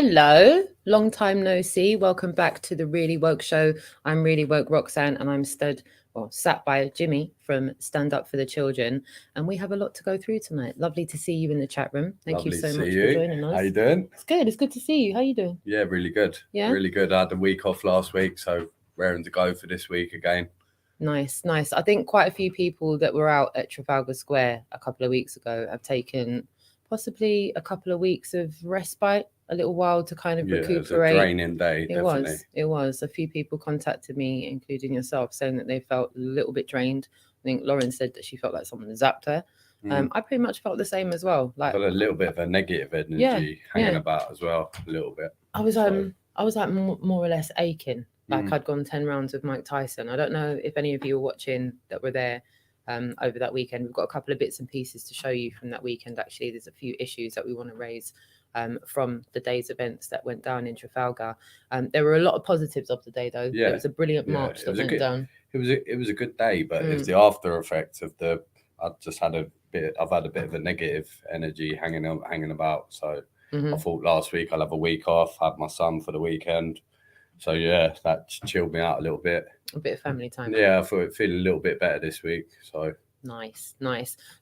Hello, long time no see. Welcome back to the Really Woke Show. I'm Really Woke Roxanne, and I'm sat by Jimmy from Stand Up for the Children, and we have a lot to go through tonight. Lovely to see you in the chat room. Thank you so much for joining us. How you doing? It's good. It's good to see you. How you doing? Yeah, really good. Yeah, really good. I had a week off last week, so raring to go for this week again. Nice. I think quite a few people that were out at Trafalgar Square a couple of weeks ago have taken possibly a couple of weeks of respite, a little while to kind of recuperate. It was a draining day, definitely. It was. A few people contacted me, including yourself, saying that they felt a little bit drained. I think Lauren said that she felt like someone zapped her. I pretty much felt the same as well. Like, got a little bit of a negative energy hanging about as well, a little bit. I was like more or less aching. Like I'd gone 10 rounds with Mike Tyson. I don't know if any of you were watching that were there over that weekend. We've got a couple of bits and pieces to show you from that weekend. Actually, there's a few issues that we want to raise from the day's events that went down in Trafalgar. There were a lot of positives of the day, though. Yeah. It was a brilliant march that went down. It was a good day, but it's the after effects of the. I've had a bit of a negative energy hanging about. So I thought last week I'll have a week off, have my son for the weekend. So yeah, that chilled me out a little bit. A bit of family time. Yeah, I thought it feeling a little bit better this week. So nice.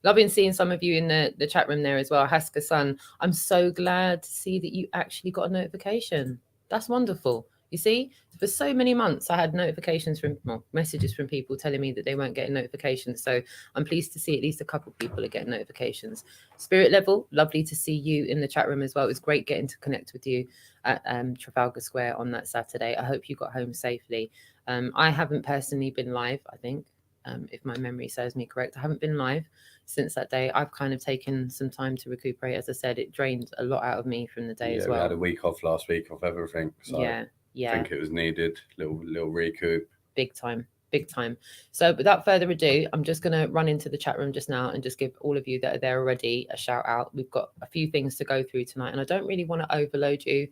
Loving seeing some of you in the chat room there as well. Haska Sun, I'm so glad to see that you actually got a notification. That's wonderful. You see, for so many months I had messages from people telling me that they weren't getting notifications. So I'm pleased to see at least a couple of people are getting notifications. Spirit Level, lovely to see you in the chat room as well. It was great getting to connect with you at Trafalgar Square on that Saturday. I hope you got home safely. I haven't personally been live, I think, if my memory serves me correct. I haven't been live since that day. I've kind of taken some time to recuperate. As I said, it drained a lot out of me from the day as well. We had a week off last week of everything. So I think it was needed. Little recoup. Big time. So without further ado, I'm just going to run into the chat room just now and just give all of you that are there already a shout out. We've got a few things to go through tonight, and I don't really want to overload you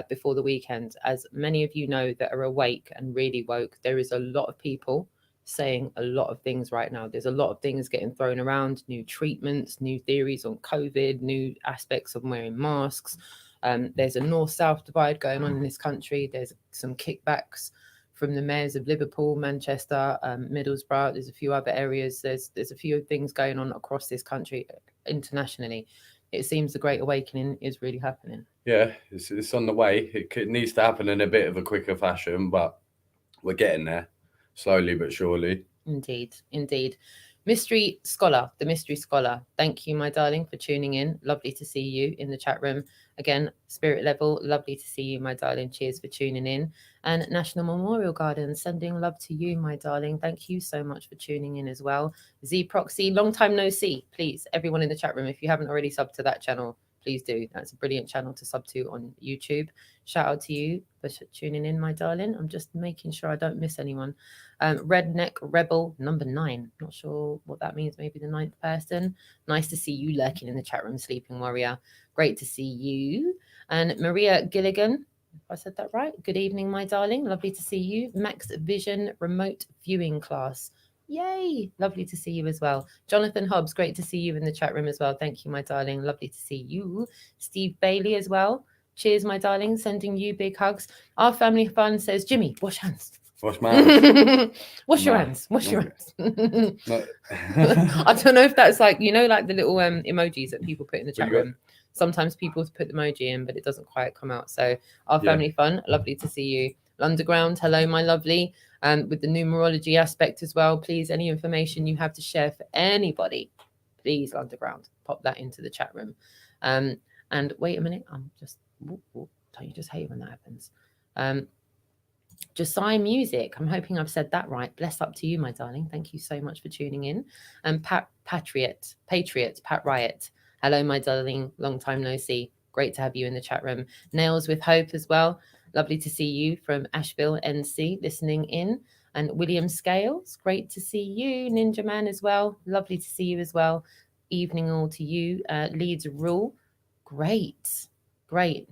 before the weekend. As many of you know that are awake and really woke, there is a lot of people saying a lot of things right now. There's a lot of things getting thrown around, new treatments, new theories on COVID, new aspects of wearing masks. There's a north-south divide going on in this country. There's some kickbacks from the mayors of Liverpool, Manchester, Middlesbrough. There's a few other areas. There's a few things going on across this country internationally. It seems the Great Awakening is really happening. Yeah, it's on the way. It needs to happen in a bit of a quicker fashion, but we're getting there, slowly but surely. Indeed. The Mystery Scholar. Thank you, my darling, for tuning in. Lovely to see you in the chat room. Again, Spirit Level, lovely to see you, my darling. Cheers for tuning in. And National Memorial Garden, sending love to you, my darling. Thank you so much for tuning in as well. Z Proxy, long time no see. Please, everyone in the chat room, if you haven't already subbed to that channel, please do. That's a brilliant channel to sub to on YouTube. Shout out to you for tuning in, my darling. I'm just making sure I don't miss anyone. Redneck Rebel number 9. Not sure what that means. Maybe the 9th person. Nice to see you lurking in the chat room, Sleeping Warrior. Great to see you. And Maria Gilligan, if I said that right. Good evening, my darling. Lovely to see you. Max Vision Remote Viewing Class. Yay. Lovely to see you as well. Jonathan Hobbs, great to see you in the chat room as well. Thank you, my darling. Lovely to see you. Steve Bailey as well. Cheers, my darling. Sending you big hugs. Our Family Fun says, Jimmy, wash hands. Wash my hands. Wash your hands. I don't know if that's like, like the little emojis that people put in the chat room. Sometimes people put the emoji in, but it doesn't quite come out. So Our Family Fun, lovely to see you. Underground, hello, my lovely. With the numerology aspect as well, please, any information you have to share for anybody, please, Underground, pop that into the chat room. And wait a minute, I'm just, don't you just hate when that happens? Josiah Music, I'm hoping I've said that right. Bless up to you, my darling. Thank you so much for tuning in. And Patriot, Pat Riot. Hello, my darling. Long time no see. Great to have you in the chat room. Nails with Hope as well. Lovely to see you from Asheville, NC, listening in. And William Scales, great to see you. Ninja Man as well. Lovely to see you as well. Evening all to you. Leeds Rule, great.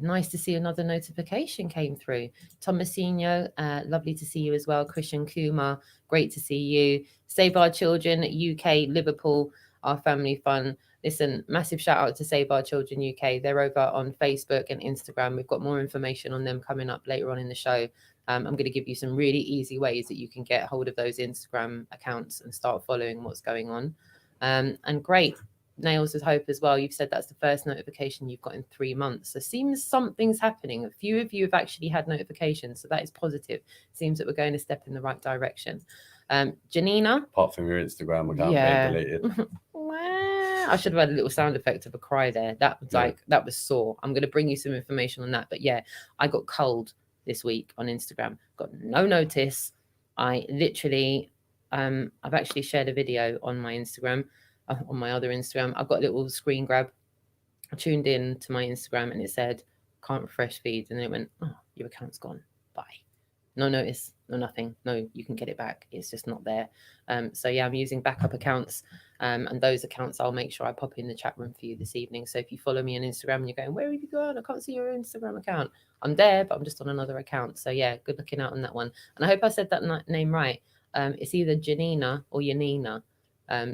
Nice to see another notification came through. Tomasino, lovely to see you as well. Christian Kumar, great to see you. Save Our Children, UK, Liverpool. our family fun. Listen, massive shout out to Save Our Children UK. They're over on Facebook and Instagram. We've got more information on them coming up later on in the show. I'm going to give you some really easy ways that you can get hold of those Instagram accounts and start following what's going on. And great. Nails with Hope as well. You've said that's the first notification you've got in 3 months. So seems something's happening. A few of you have actually had notifications. So that is positive. Seems that we're going a step in the right direction. Janina. Apart from your Instagram account being deleted. I should have had a little sound effect of a cry there. That was that was sore. I'm going to bring you some information on that. But yeah, I got cold this week on Instagram. Got no notice. I literally, I've actually shared a video on my Instagram, on my other Instagram. I've got a little screen grab. I tuned in to my Instagram and it said, can't refresh feeds. And then it went, oh, your account's gone. Bye. No notice, no nothing. No, you can get it back. It's just not there. So yeah, I'm using backup accounts. And those accounts, I'll make sure I pop in the chat room for you this evening. So if you follow me on Instagram and you're going, where have you gone? I can't see your Instagram account. I'm there, but I'm just on another account. So yeah, good looking out on that one. And I hope I said that name right. It's either Janina or Yanina.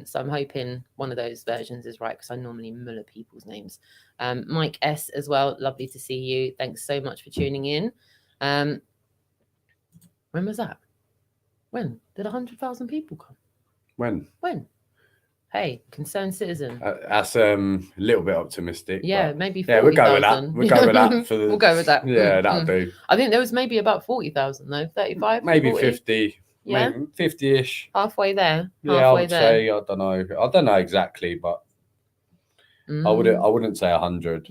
So I'm hoping one of those versions is right because I normally muller people's names. Mike S as well. Lovely to see you. Thanks so much for tuning in. When was that? When? Did 100,000 people come? When? Hey, concerned citizen. That's a little bit optimistic. Yeah, maybe 40,000. Yeah, we'll go with that. We'll go with that. For the, we'll go with that. Yeah, that'll do. I think there was maybe about 40,000 though. 35? Maybe 40? 50. Yeah. Maybe 50-ish. Halfway there. Yeah, I would say, I don't know exactly, but I wouldn't say 100.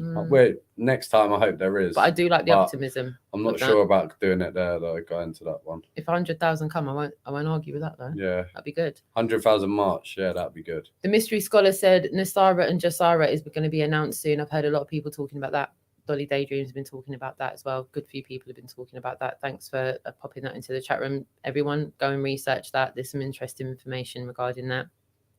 Next time, I hope there is. But I do like the optimism. I'm not sure about doing it there though. Go into that one. If 100,000 come, I won't argue with that though. Yeah, that'd be good. 100,000 March. Yeah, that'd be good. The mystery scholar said Nasara and Jasara is going to be announced soon. I've heard a lot of people talking about that. Dolly Daydreams have been talking about that as well. Good few people have been talking about that. Thanks for popping that into the chat room. Everyone, go and research that. There's some interesting information regarding that.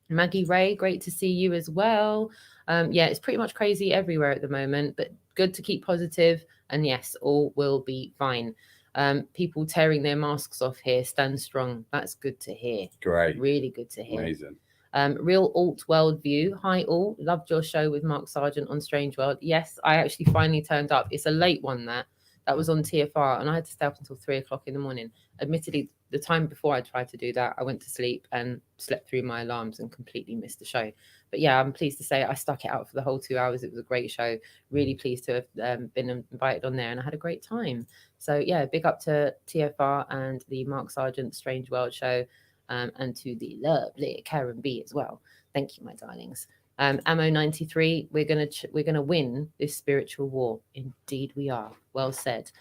Maggie Ray, great to see you as well. Yeah, it's pretty much crazy everywhere at the moment, but good to keep positive. And yes, all will be fine. People tearing their masks off here. Stand strong. That's good to hear. Great. Really good to hear. Amazing. Real Alt World View. Hi all. Loved your show with Mark Sargent on Strange World. Yes, I actually finally turned up. It's a late one that was on TFR and I had to stay up until 3 o'clock in the morning. Admittedly, the time before I tried to do that, I went to sleep and slept through my alarms and completely missed the show. But yeah, I'm pleased to say I stuck it out for the whole 2 hours. It was a great show. Really pleased to have been invited on there and I had a great time. So yeah, big up to TFR and the Mark Sargent Strange World show. And to the lovely Karen B as well. Thank you, my darlings. Ammo 93, we're gonna win this spiritual war. Indeed, we are. Well said.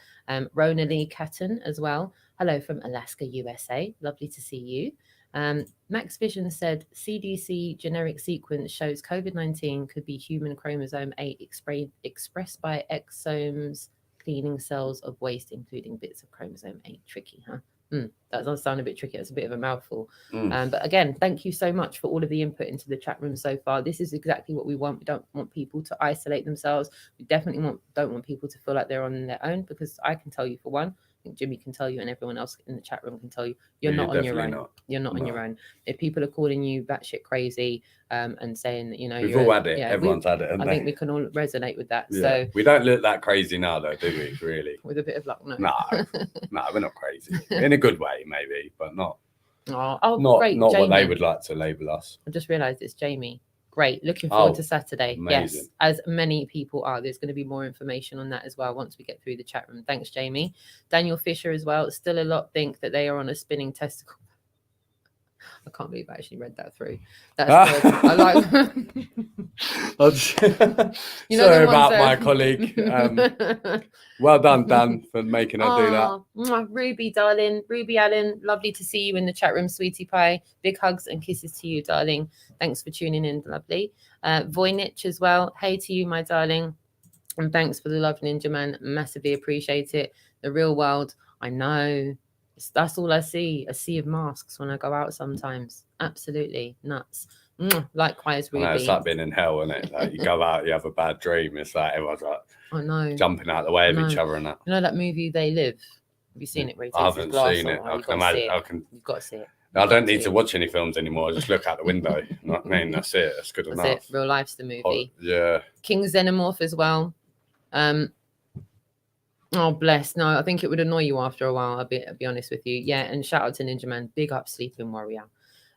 Rona Lee Catton as well. Hello from Alaska, USA. Lovely to see you. Max Vision said CDC generic sequence shows COVID-19 could be human chromosome 8 expressed by exomes cleaning cells of waste, including bits of chromosome 8. Tricky, huh? That does sound a bit tricky. It's a bit of a mouthful. But again, thank you so much for all of the input into the chat room so far. This is exactly what we want. We don't want people to isolate themselves. We definitely don't want people to feel like they're on their own, because I can tell you for one, I think Jimmy can tell you and everyone else in the chat room can tell you, you're not on your own. You're not on your own. If people are calling you batshit crazy and saying that, you know, we've all had it. Everyone's had it. I think we can all resonate with that. Yeah. So we don't look that crazy now, though, do we? Really? With a bit of luck, no. No, we're not crazy. In a good way, maybe, but not. Not great, not what they would like to label us. I just realised it's Jamie. Great. Looking forward to Saturday. Amazing. Yes, as many people are. There's going to be more information on that as well once we get through the chat room. Thanks, Jamie. Daniel Fisher as well. Still a lot think that they are on a spinning testicle. I can't believe I actually read that through. That's good. I like. Sorry about my colleague. Well done, Dan, for making her do that. Ruby, darling. Ruby Allen, lovely to see you in the chat room, sweetie pie. Big hugs and kisses to you, darling. Thanks for tuning in, lovely. Voynich as well. Hey to you, my darling. And thanks for the love, Ninja Man. Massively appreciate it. The real world, I know. That's all I see, a sea of masks when I go out sometimes. Absolutely nuts. Likewise, Ruby. It's like being in hell, isn't it? Like you go out, you have a bad dream. It's like everyone's like, I know, jumping out the way of each other and that. You know that movie They Live? Have you seen it, Ray? I haven't seen it. I can imagine. You've got to see it. I don't need to watch any films anymore. I just look out the window. You know what I mean? That's it. That's good enough. That's it. Real life's the movie. Yeah. King Xenomorph as well. Oh, bless. No, I think it would annoy you after a while. I'll be honest with you. Yeah, and shout out to Ninja Man. Big up, Sleeping Warrior.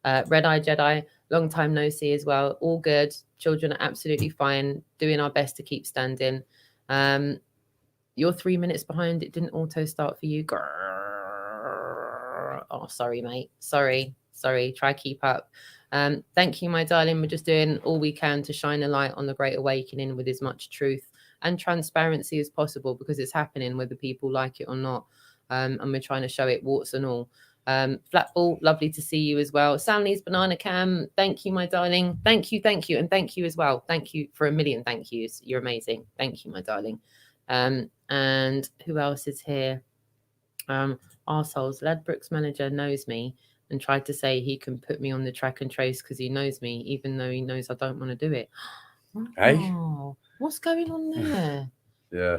Red Eye Jedi. Long time no see as well. All good. Children are absolutely fine. Doing our best to keep standing. You're 3 minutes behind. It didn't auto start for you. Grrr. Oh, sorry, mate. Sorry. Try keep up. Thank you, my darling. We're just doing all we can to shine a light on the Great Awakening with as much truth and transparency as possible, because it's happening whether people like it or not. And we're trying to show it, warts and all. Flatball, lovely to see you as well. Stanley's Banana Cam, thank you, my darling. Thank you, and thank you as well. Thank you for a million thank yous. You're amazing. Thank you, my darling. And who else is here? Arseholes. Ladbrokes manager knows me and tried to say he can put me on the track and trace because he knows me, even though he knows I don't want to do it. Hey, what's going on there? Yeah,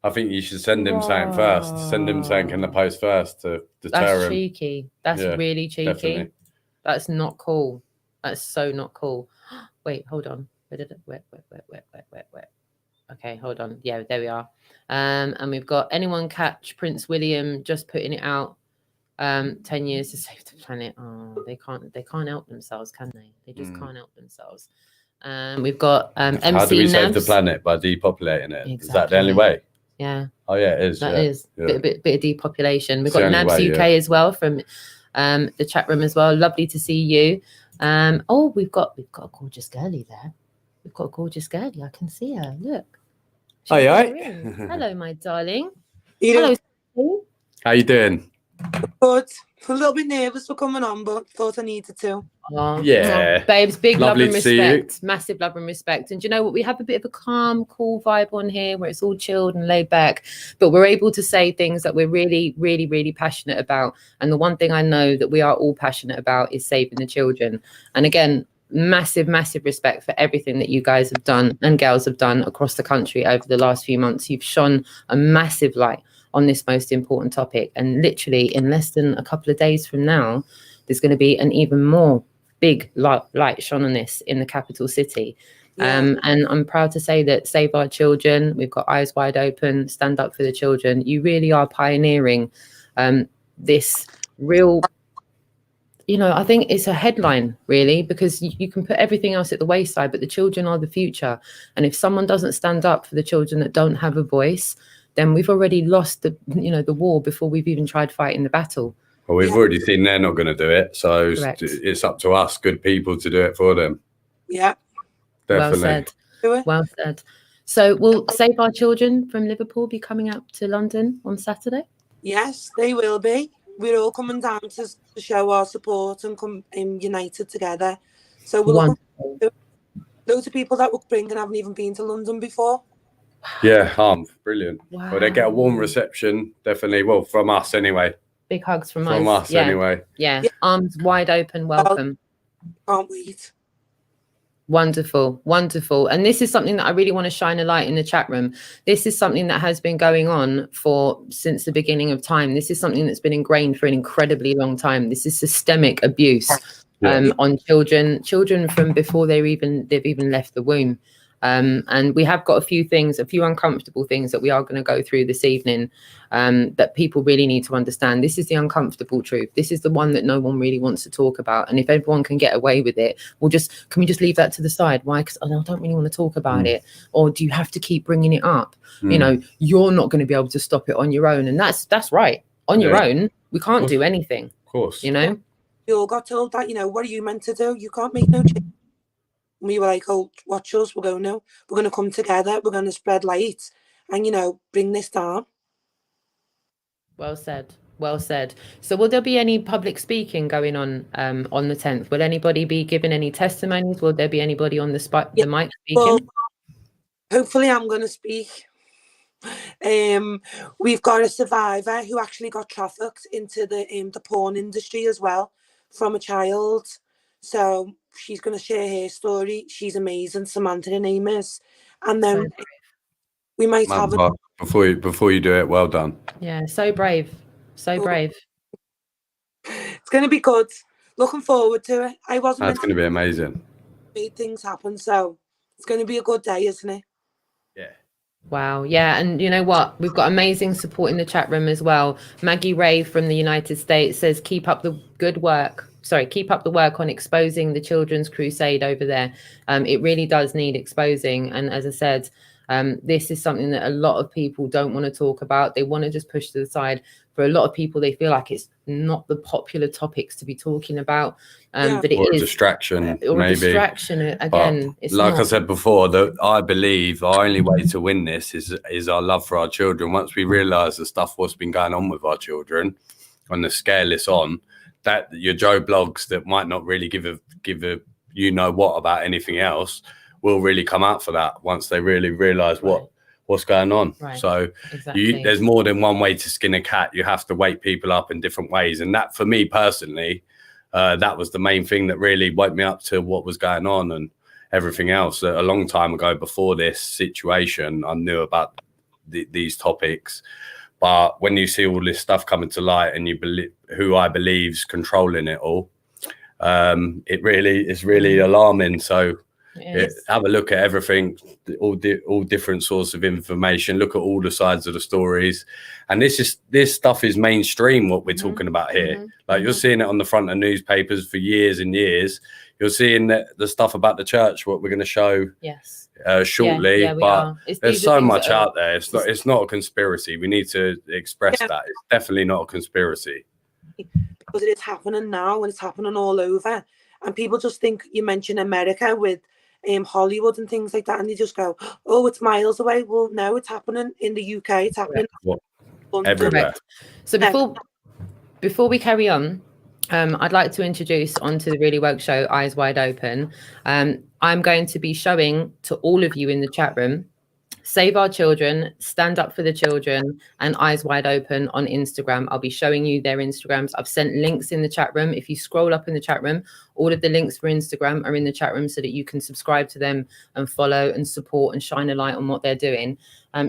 I think you should send him something first. Send him something in the post first to deter him. That's cheeky. That's really cheeky. Definitely. That's not cool. That's so not cool. Wait, hold on. Wait. Okay, hold on. Yeah, there we are. And we've got anyone catch Prince William just putting it out. 10 years to save the planet. Oh, they can't help themselves, can they? They just can't help themselves. We've got MC How do we save the Nabs. planet? By depopulating it. Exactly. Is that the only way? Yeah. Oh yeah, it is. That is. Yeah. Bit of depopulation. We've got Nabs UK as well from the chat room as well. Lovely to see you. Oh, we've got a gorgeous girlie there. We've got a gorgeous girlie. I can see her. Look. Hi. Hello, my darling. Hello. How you doing? Good. A little bit nervous for coming on, but thought I needed to. Oh, yeah, babes, big lovely love and respect, massive love and respect. And you know what? We have a bit of a calm, cool vibe on here where it's all chilled and laid back, but we're able to say things that we're really, really, really passionate about. And the one thing I know that we are all passionate about is saving the children. And again, massive respect for everything that you guys have done and girls have done across the country over the last few months. You've shone a massive light on this most important topic, and literally in less than a couple of days from now there's going to be an even more big light shone on this in the capital city. And I'm proud to say that Save Our Children, we've got Eyes Wide Open, Stand Up for the Children. You really are pioneering this real, I think it's a headline really, because you can put everything else at the wayside, but the children are the future. And if someone doesn't stand up for the children that don't have a voice, then we've already lost the war before we've even tried fighting the battle. Well, we've already seen they're not going to do it, so it's up to us, good people, to do it for them. Yeah, definitely. Well said. So will Save Our Children from Liverpool be coming up to London on Saturday? Yes, they will be. We're all coming down to show our support and come united together. So we'll loads of people that we're bringing haven't even been to London before. Yeah, brilliant. Wow. Well, they get a warm reception, definitely. Well, from us anyway. Big hugs from us anyway. Yeah, arms wide open, welcome. Can't wait. Wonderful. And this is something that I really want to shine a light in the chat room. This is something that has been going on since the beginning of time. This is something that's been ingrained for an incredibly long time. This is systemic abuse on children from before they've even left the womb. And we have got a few uncomfortable things that we are going to go through this evening that people really need to understand. This is the uncomfortable truth. This is the one that no one really wants to talk about. And if everyone can get away with it, can we just leave that to the side? Why? Because I don't really want to talk about it. Or do you have to keep bringing it up? You're not going to be able to stop it on your own. And that's right. On your own, we can't do anything. Of course. You all got told that, what are you meant to do? You can't make no change. We were like, oh, watch us. We're going to come together. We're going to spread light and, bring this down. Well said. So will there be any public speaking going on the 10th? Will anybody be giving any testimonies? Will there be anybody on the mic speaking? Well, hopefully I'm going to speak. We've got a survivor who actually got trafficked into the porn industry as well from a child. So she's going to share her story. She's amazing. Samantha, her name is. And then we might have it. Before you do it, well done. Yeah, so brave. So brave. It's going to be good. Looking forward to it. I wasn't. That's going to be amazing. Made things happen, so it's going to be a good day, isn't it? Yeah. Wow. Yeah. And you know what? We've got amazing support in the chat room as well. Maggie Ray from the United States says, keep up the good work. Sorry, keep up the work on exposing the children's crusade over there. It really does need exposing. And as I said, this is something that a lot of people don't want to talk about. They want to just push to the side. For a lot of people, they feel like it's not the popular topics to be talking about. But it is a distraction, or maybe. A distraction again. But like I said before, that I believe our only way to win this is our love for our children. Once we realise the stuff what's been going on with our children, and the scale it's on, that your Joe blogs that might not really give a you know what about anything else will really come out for that once they really realise what's going on. Right. So exactly. There's more than one way to skin a cat. You have to wake people up in different ways, and that for me personally, that was the main thing that really woke me up to what was going on and everything else. A long time ago, before this situation, I knew about these topics. But when you see all this stuff coming to light and you believe who I believe's controlling it all, it's really alarming. So have a look at everything, all different sources of information. Look at all the sides of the stories, and this stuff is mainstream. What we're talking about here, like you're seeing it on the front of newspapers for years and years. You're seeing the stuff about the church. What we're going to show, shortly. Yeah, but there's so much out there. It's not a conspiracy. We need to express that it's definitely not a conspiracy. Because it is happening now, and it's happening all over. And people just think, you mentioned America with Hollywood and things like that, and they just go, oh, it's miles away. Well, no, it's happening in the UK. It's happening everywhere. So before we carry on, I'd like to introduce onto the Really Woke Show, Eyes Wide Open. I'm going to be showing to all of you in the chat room, Save Our Children, Stand Up for the Children, and Eyes Wide Open on Instagram. I'll be showing you their Instagrams. I've sent links in the chat room. If you scroll up in the chat room, all of the links for Instagram are in the chat room so that you can subscribe to them and follow and support and shine a light on what they're doing.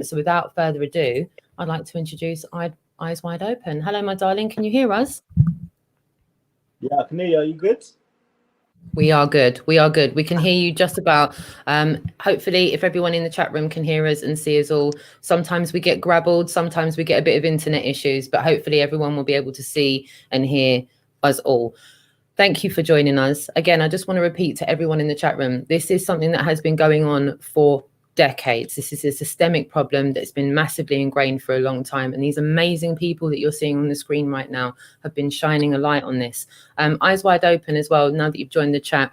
So without further ado, I'd like to introduce Eyes Wide Open. Hello, my darling. Can you hear us? Yeah, I can hear you. Are you good? We are good. We are good. We can hear you just about. Hopefully, if everyone in the chat room can hear us and see us all, sometimes we get grabbled, sometimes we get a bit of internet issues, but hopefully everyone will be able to see and hear us all. Thank you for joining us. Again, I just want to repeat to everyone in the chat room, this is something that has been going on for decades. This is a systemic problem that's been massively ingrained for a long time. And these amazing people that you're seeing on the screen right now have been shining a light on this. Eyes Wide Open as well, now that you've joined the chat.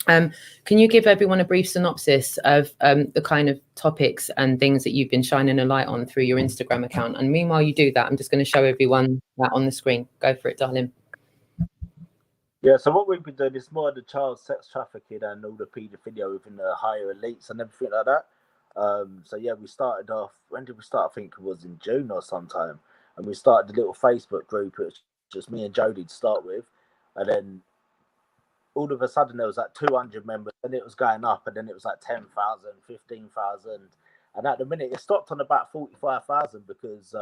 Can you give everyone a brief synopsis of the kind of topics and things that you've been shining a light on through your Instagram account? And meanwhile you do that, I'm just going to show everyone that on the screen. Go for it, darling. Yeah, so what we've been doing is more of the child sex trafficking and all the paedophilia within the higher elites and everything like that. So yeah, we started off, when did we start? I think it was in June or sometime, and we started the little Facebook group. It was just me and Jodie to start with, and then all of a sudden there was like 200 members, and it was going up, and then it was like 10,000, 15,000, and at the minute it stopped on about 45,000 because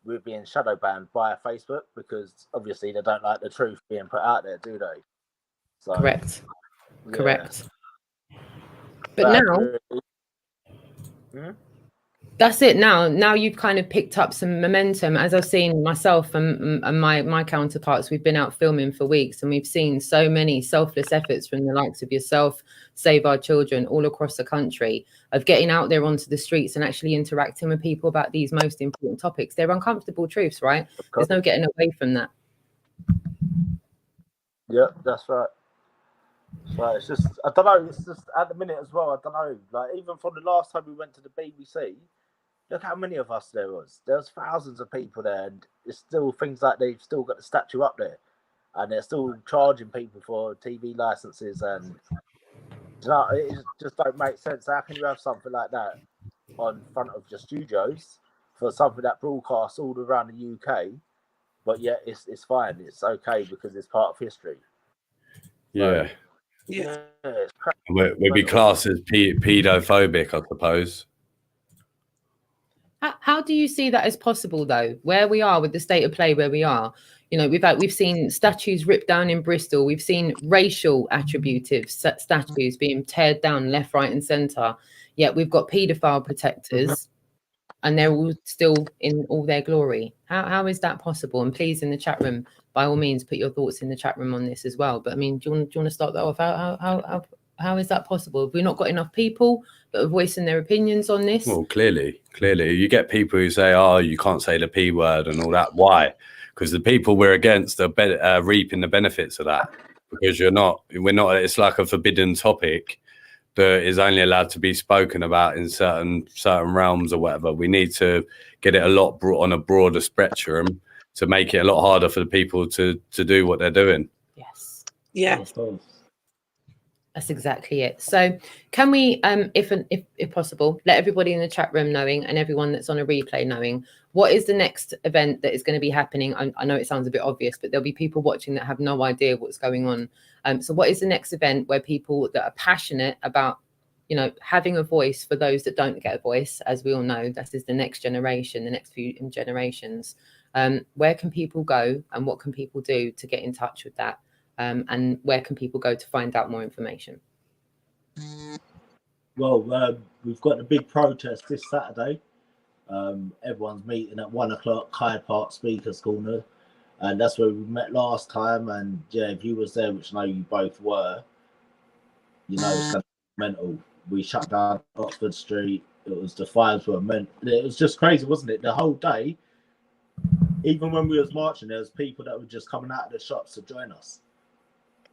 we're being shadow banned by Facebook, because obviously they don't like the truth being put out there, do they? So, correct. Yeah. Correct. But now that's it. Now you've kind of picked up some momentum. As I've seen myself and my counterparts, we've been out filming for weeks, and we've seen so many selfless efforts from the likes of yourself, Save Our Children, all across the country, of getting out there onto the streets and actually interacting with people about these most important topics. They're uncomfortable truths, right? There's no getting away from that. Yeah, that's right. So it's just, I don't know, it's just at the minute as well, I don't know, like even from the last time we went to the BBC, look how many of us there was. There's thousands of people there, and it's still things like they've still got the statue up there, and they're still charging people for TV licenses, and you know, it just don't make sense. How can you have something like that on front of your studios for something that broadcasts all around the UK, but yet it's fine, it's okay because it's part of history. Yeah. Yeah, we'd be classed as pedophobic, I suppose. How do you see that as possible, though? Where we are with the state of play, where we are, you know, we've seen statues ripped down in Bristol. We've seen racial attributive statues being teared down left, right, and centre. Yet we've got paedophile protectors, and they're all still in all their glory. How is that possible? And please, in the chat room, by all means, put your thoughts in the chat room on this as well. But I mean, do you want to start that off? How is that possible? Have we not got enough people that are voicing their opinions on this? Well, clearly, you get people who say, "Oh, you can't say the P word" and all that. Why? Because the people we're against are reaping the benefits of that. Because we're not. It's like a forbidden topic that is only allowed to be spoken about in certain realms or whatever. We need to get it on a broader spectrum to make it a lot harder for the people to do what they're doing. Yes. Yeah. That's exactly it. So can we, if possible, let everybody in the chat room knowing, and everyone that's on a replay knowing, what is the next event that is going to be happening? I know it sounds a bit obvious, but there'll be people watching that have no idea what's going on. So what is the next event where people that are passionate about, you know, having a voice for those that don't get a voice? As we all know, that is the next generation, the next few generations. Where can people go, and what can people do to get in touch with that? And where can people go to find out more information? Well, we've got the big protest this Saturday. Everyone's meeting at 1 o'clock, Hyde Park Speakers Corner, and that's where we met last time. And yeah, if you was there, which I know you both were, you know it's kind of mental. We shut down Oxford Street. It was, the fires were it was just crazy, wasn't it? The whole day, even when we was marching, there was people that were just coming out of the shops to join us.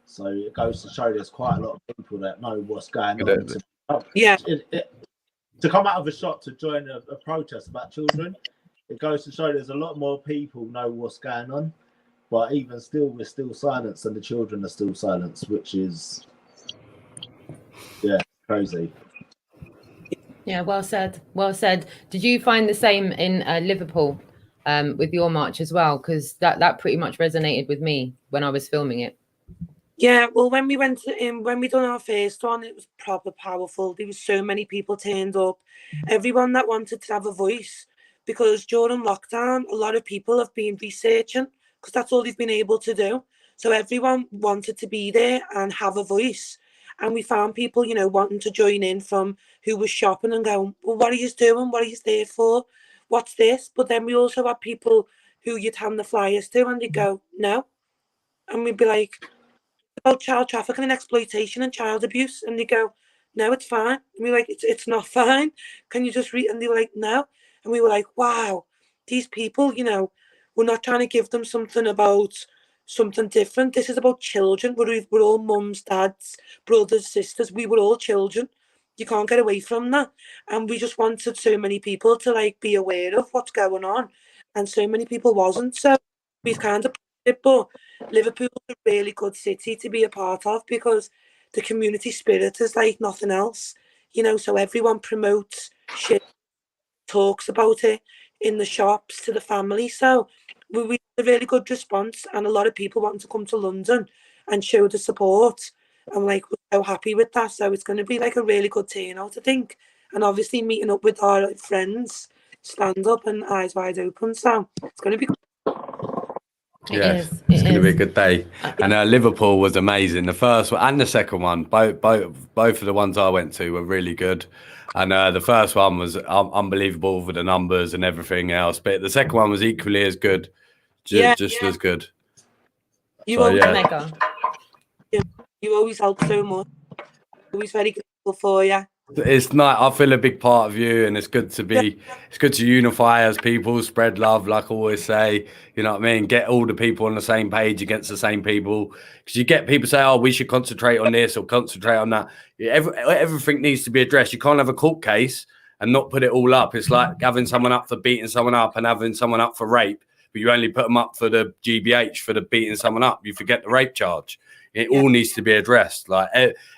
So it goes to show there's quite a lot of people that know what's going on. To come out of a shop to join a protest about children, it goes to show there's a lot more people know what's going on. But even still, we're still silenced, and the children are still silenced, which is, crazy. Yeah, well said. Well said. Did you find the same in Liverpool with your march as well? Because that pretty much resonated with me when I was filming it. Yeah, well, when we went to when we done our first one, it was proper powerful. There was so many people turned up, everyone that wanted to have a voice, because during lockdown, a lot of people have been researching, because that's all they've been able to do. So everyone wanted to be there and have a voice. And we found people, you know, wanting to join in from who was shopping and going, well, what are you doing? What are you there for? What's this? But then we also had people who you'd hand the flyers to, and they'd go, no. And we'd be like, about child trafficking and exploitation and child abuse, and they go, no, it's fine. And we were like, it's not fine. Can you just read? And they were like, no. And we were like, wow, these people, you know, we're not trying to give them something about something different. This is about children. We're all mums, dads, brothers, sisters. We were all children. You can't get away from that. And we just wanted so many people to like be aware of what's going on, and so many people wasn't. So we've kind of put it, but Liverpool's a really good city to be a part of, because the community spirit is like nothing else, you know. So everyone promotes shit, talks about it in the shops to the family. So we had a really good response, and a lot of people wanting to come to London and show the support. I'm like, we're so happy with that. So it's going to be like a really good turnout, I think. And obviously meeting up with our friends, Stand Up and Eyes Wide Open. So it's going to be good. Yeah, it's going to be a good day. And Liverpool was amazing. The first one and the second one, both of the ones I went to were really good. And the first one was unbelievable with the numbers and everything else. But the second one was equally as good, just as good. You always help so much. Always very grateful for you. It's not. I feel a big part of you, and it's good to be. It's good to unify as people, spread love, like I always say. You know what I mean? Get all the people on the same page against the same people, because you get people say, "Oh, we should concentrate on this or concentrate on that." Everything needs to be addressed. You can't have a court case and not put it all up. It's like having someone up for beating someone up and having someone up for rape, but you only put them up for the GBH for the beating someone up. You forget the rape charge. It all needs to be addressed. Like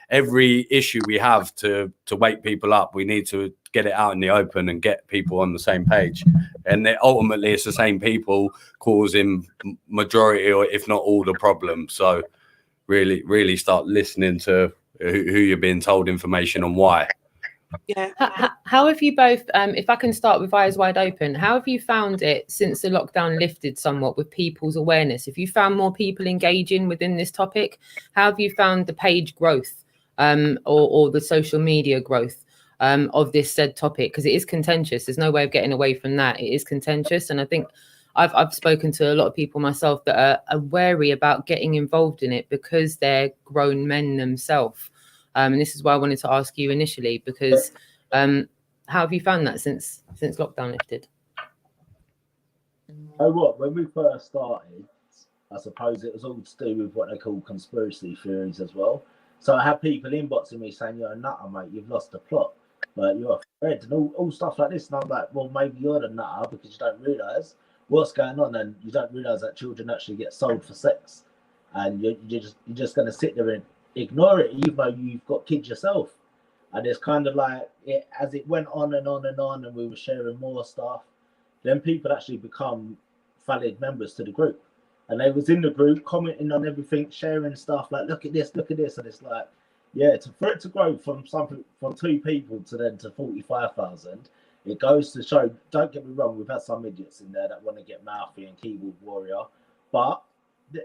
every issue we have to wake people up, we need to get it out in the open and get people on the same page. And ultimately, it's the same people causing majority, or if not all, the problems. So really start listening to who you're being told information and why. Yeah. How have you both, if I can start with Eyes Wide Open, how have you found it since the lockdown lifted somewhat with people's awareness? If you found more people engaging within this topic, how have you found the page growth or the social media growth of this said topic? Because it is contentious. There's no way of getting away from that. It is contentious. And I think I've spoken to a lot of people myself that are wary about getting involved in it because they're grown men themselves. And this is why I wanted to ask you initially, because how have you found that since lockdown lifted? Oh, what? When we first started, I suppose it was all to do with what they call conspiracy theories as well. So I had people inboxing me saying, "You're a nutter, mate. You've lost the plot. Like, you're a thread," and all stuff like this. And I'm like, well, maybe you're the nutter because you don't realise what's going on, and you don't realise that children actually get sold for sex, and you're just going to sit there and ignore it, even though you've got kids yourself. And it's kind of like as it went on and on and on, and we were sharing more stuff, then people actually become valid members to the group, and they was in the group commenting on everything, sharing stuff like, look at this, and it's like, yeah, for it to grow from 2 people to then to 45,000, it goes to show. Don't get me wrong, we've had some idiots in there that want to get mouthy and keyboard warrior, but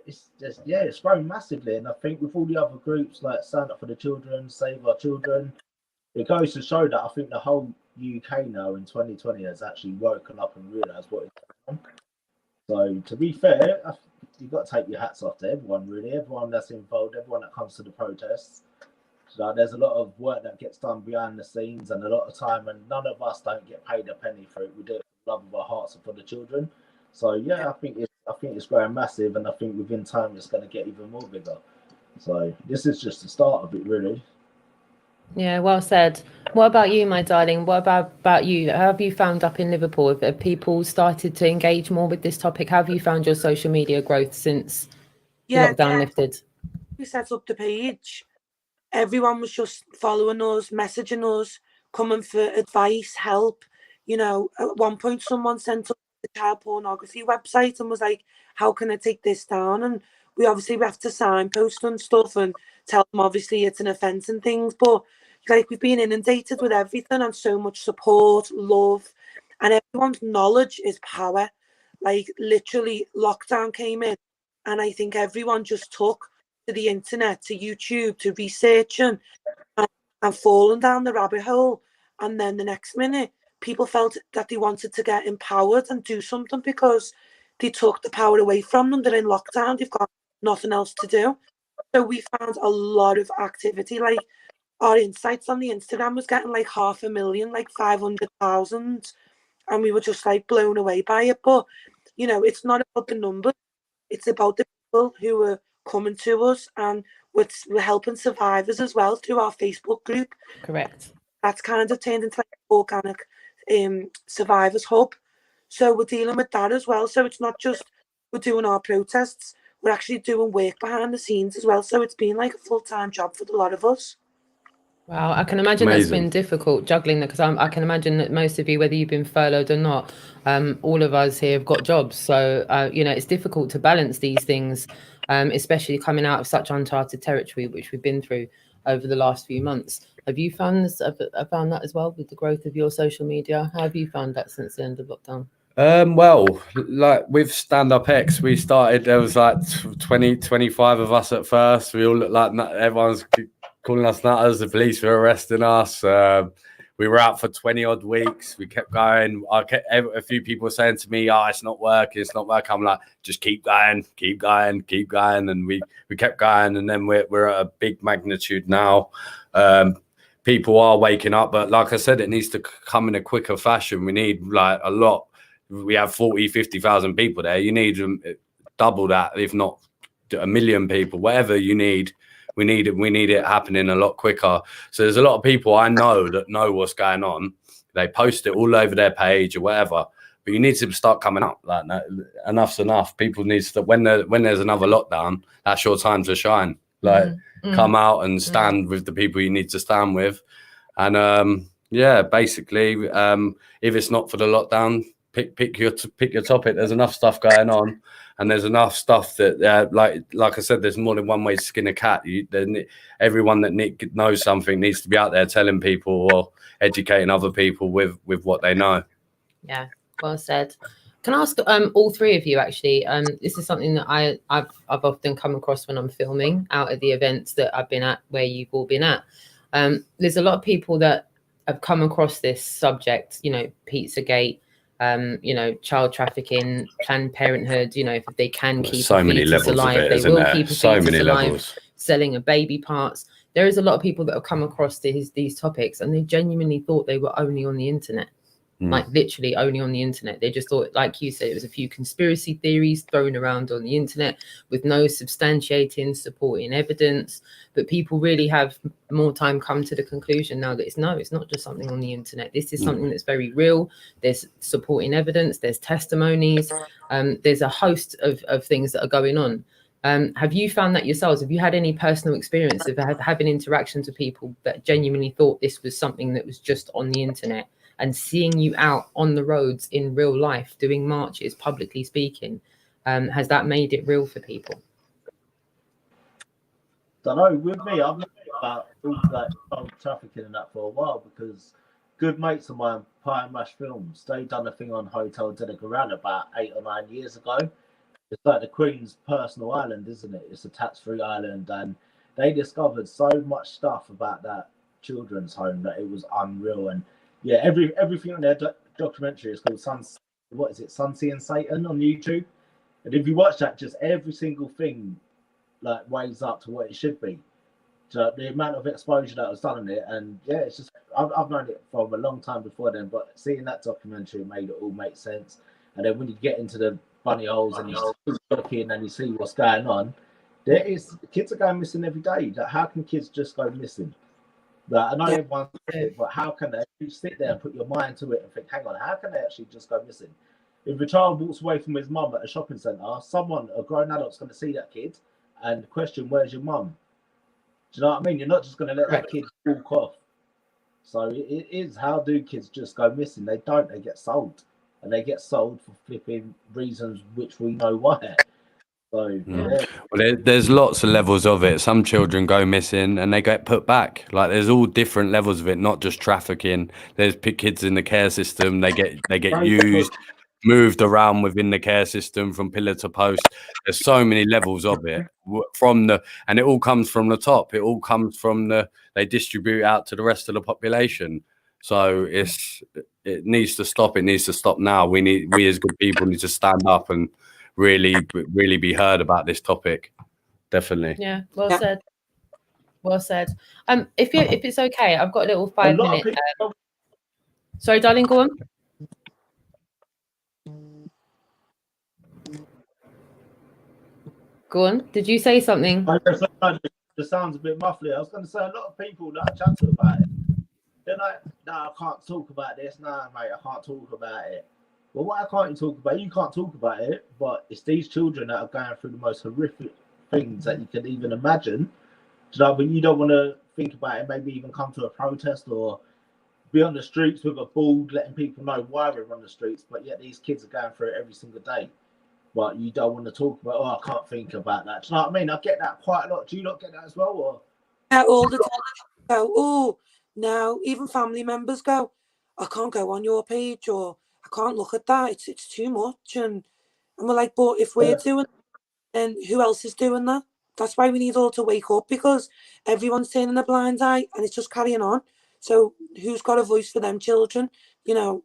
it's just, yeah, it's grown massively. And I think with all the other groups like Stand Up for the Children, Save Our Children, it goes to show that I think the whole UK now in 2020 has actually woken up and realised what is going on. So to be fair, you've got to take your hats off to everyone, really, everyone that's involved, everyone that comes to the protests. So there's a lot of work that gets done behind the scenes and a lot of time, and none of us don't get paid a penny for it. We do it for the love of our hearts and for the children. So yeah, I think it's growing massive, and I think within time it's going to get even more bigger. So this is just the start of it, really. Yeah, well said. What about you, my darling? What about you? How have you found up in Liverpool? Have people started to engage more with this topic? How have you found your social media growth since the lockdown lifted? We set up the page. Everyone was just following us, messaging us, coming for advice, help. You know, at one point someone sent us the child pornography website and was like, how can I take this down? And we have to signpost and stuff and tell them obviously it's an offence and things. But like, we've been inundated with everything and so much support, love, and everyone's knowledge is power. Like, literally, lockdown came in and I think everyone just took to the internet, to YouTube, to researching and falling down the rabbit hole. And then the next minute, people felt that they wanted to get empowered and do something because they took the power away from them. They're in lockdown, they've got nothing else to do. So we found a lot of activity. Like, our insights on the Instagram was getting like 500,000, like 500,000, and we were just like blown away by it. But you know, it's not about the numbers, it's about the people who are coming to us, and we're helping survivors as well through our Facebook group. Correct. That's kind of turned into like an organic survivors hub. So we're dealing with that as well. So it's not just we're doing our protests, we're actually doing work behind the scenes as well. So it's been like a full-time job for a lot of us. Wow, I can imagine that's been difficult juggling that, because I can imagine that most of you, whether you've been furloughed or not, all of us here have got jobs. So, you know, it's difficult to balance these things, especially coming out of such uncharted territory, which we've been through over the last few months. Have you found that as well with the growth of your social media? How have you found that since the end of lockdown? Well, like with Stand Up X, we started, there was like 25 of us at first. We all looked like everyone's calling us nutters. The police were arresting us. We were out for 20 odd weeks. We kept going. A few people were saying to me, it's not working. I'm like, just keep going. And we kept going. And then we're at a big magnitude now. People are waking up, but like I said, it needs to come in a quicker fashion. We need like a lot. We have 50,000 people there. You need double that, if not 1 million people, whatever you need. We need it happening a lot quicker. So there's a lot of people I know that know what's going on. They post it all over their page or whatever. But you need to start coming up. Like, enough's enough. People need to, when there's another lockdown, that's your time to shine. Like, come out and stand with the people you need to stand with. And yeah, basically, if it's not for the lockdown, pick your topic. There's enough stuff going on, and there's enough stuff that like I said, there's more than one way to skin a cat. Everyone that knows something needs to be out there telling people or educating other people with what they know. Yeah, well said. Can I ask all three of you, actually? This is something that I've often come across when I'm filming out at the events that I've been at, where you've all been at. There's a lot of people that have come across this subject, you know, Pizzagate, you know, child trafficking, Planned Parenthood, you know, if they can keep so a many fetus levels alive, of it, they will there? keep a so fetus many alive, levels. Selling of baby parts. There is a lot of people that have come across these topics, and they genuinely thought they were only on the internet. Like literally only on the internet. They just thought, like you said, it was a few conspiracy theories thrown around on the internet with no substantiating, supporting evidence. But people really have more time come to the conclusion now that it's not just something on the internet. This is something that's very real. There's supporting evidence, there's testimonies, there's a host of things that are going on. Have you found that yourselves? Have you had any personal experience of having interactions with people that genuinely thought this was something that was just on the internet? And seeing you out on the roads in real life, doing marches, publicly speaking, has that made it real for people? Don't know. With me, I've known about all that child trafficking and that for a while, because good mates of mine, Pie and Mash Films, they done a thing on Hotel de la Garant about 8 or 9 years ago. It's like the Queen's personal island, isn't it? It's a tax-free island, and they discovered so much stuff about that children's home that it was unreal. And yeah, everything on their documentary is called Sunsea and Satan on YouTube. And if you watch that, just every single thing like weighs up to what it should be. So the amount of exposure that was done on it, and yeah, it's just I've known it from a long time before then, but seeing that documentary made it all make sense. And then when you get into the bunny holes and you look in and you see what's going on, kids are going missing every day. Like, how can kids just go missing? Like, I know everyone's it, but how can they? You sit there and put your mind to it and think, hang on, how can they actually just go missing? If a child walks away from his mum at a shopping centre, a grown adult's going to see that kid and question, where's your mum? Do you know what I mean? You're not just going to let that kid walk off. So it is, how do kids just go missing? They don't, they get sold. And they get sold for flipping reasons which we know why. So, well, there's lots of levels of it. Some children go missing and they get put back. Like, there's all different levels of it, not just trafficking. There's kids in the care system. They get used, moved around within the care system from pillar to post. There's so many levels of it and it all comes from the top. It all comes from they distribute out to the rest of the population. So it needs to stop. It needs to stop now. We as good people need to stand up and really be heard about this topic. Definitely. Yeah, well said. Well said. If it's okay, I've got a little 5 minute. Sorry, darling, go on. Go on. Did you say something? It sounds a bit muffly. I was going to say, a lot of people that I chat to about it, they're like, "Nah, I can't talk about this. Nah, mate, I can't talk about it." Well, why can't you talk about it? You can't talk about it, but it's these children that are going through the most horrific things that you can even imagine. Do you know, but you don't want to think about it, maybe even come to a protest or be on the streets with a board letting people know why we're on the streets, but yet these kids are going through it every single day. But you don't want to talk about, I can't think about that. Do you know what I mean? I get that quite a lot. Do you not get that as well? Or? All the time. No, even family members go, I can't go on your page, or I can't look at that. It's too much. And we're like, but if we're doing it, then who else is doing that? That's why we need all to wake up, because everyone's turning a blind eye and it's just carrying on. So who's got a voice for them children? You know,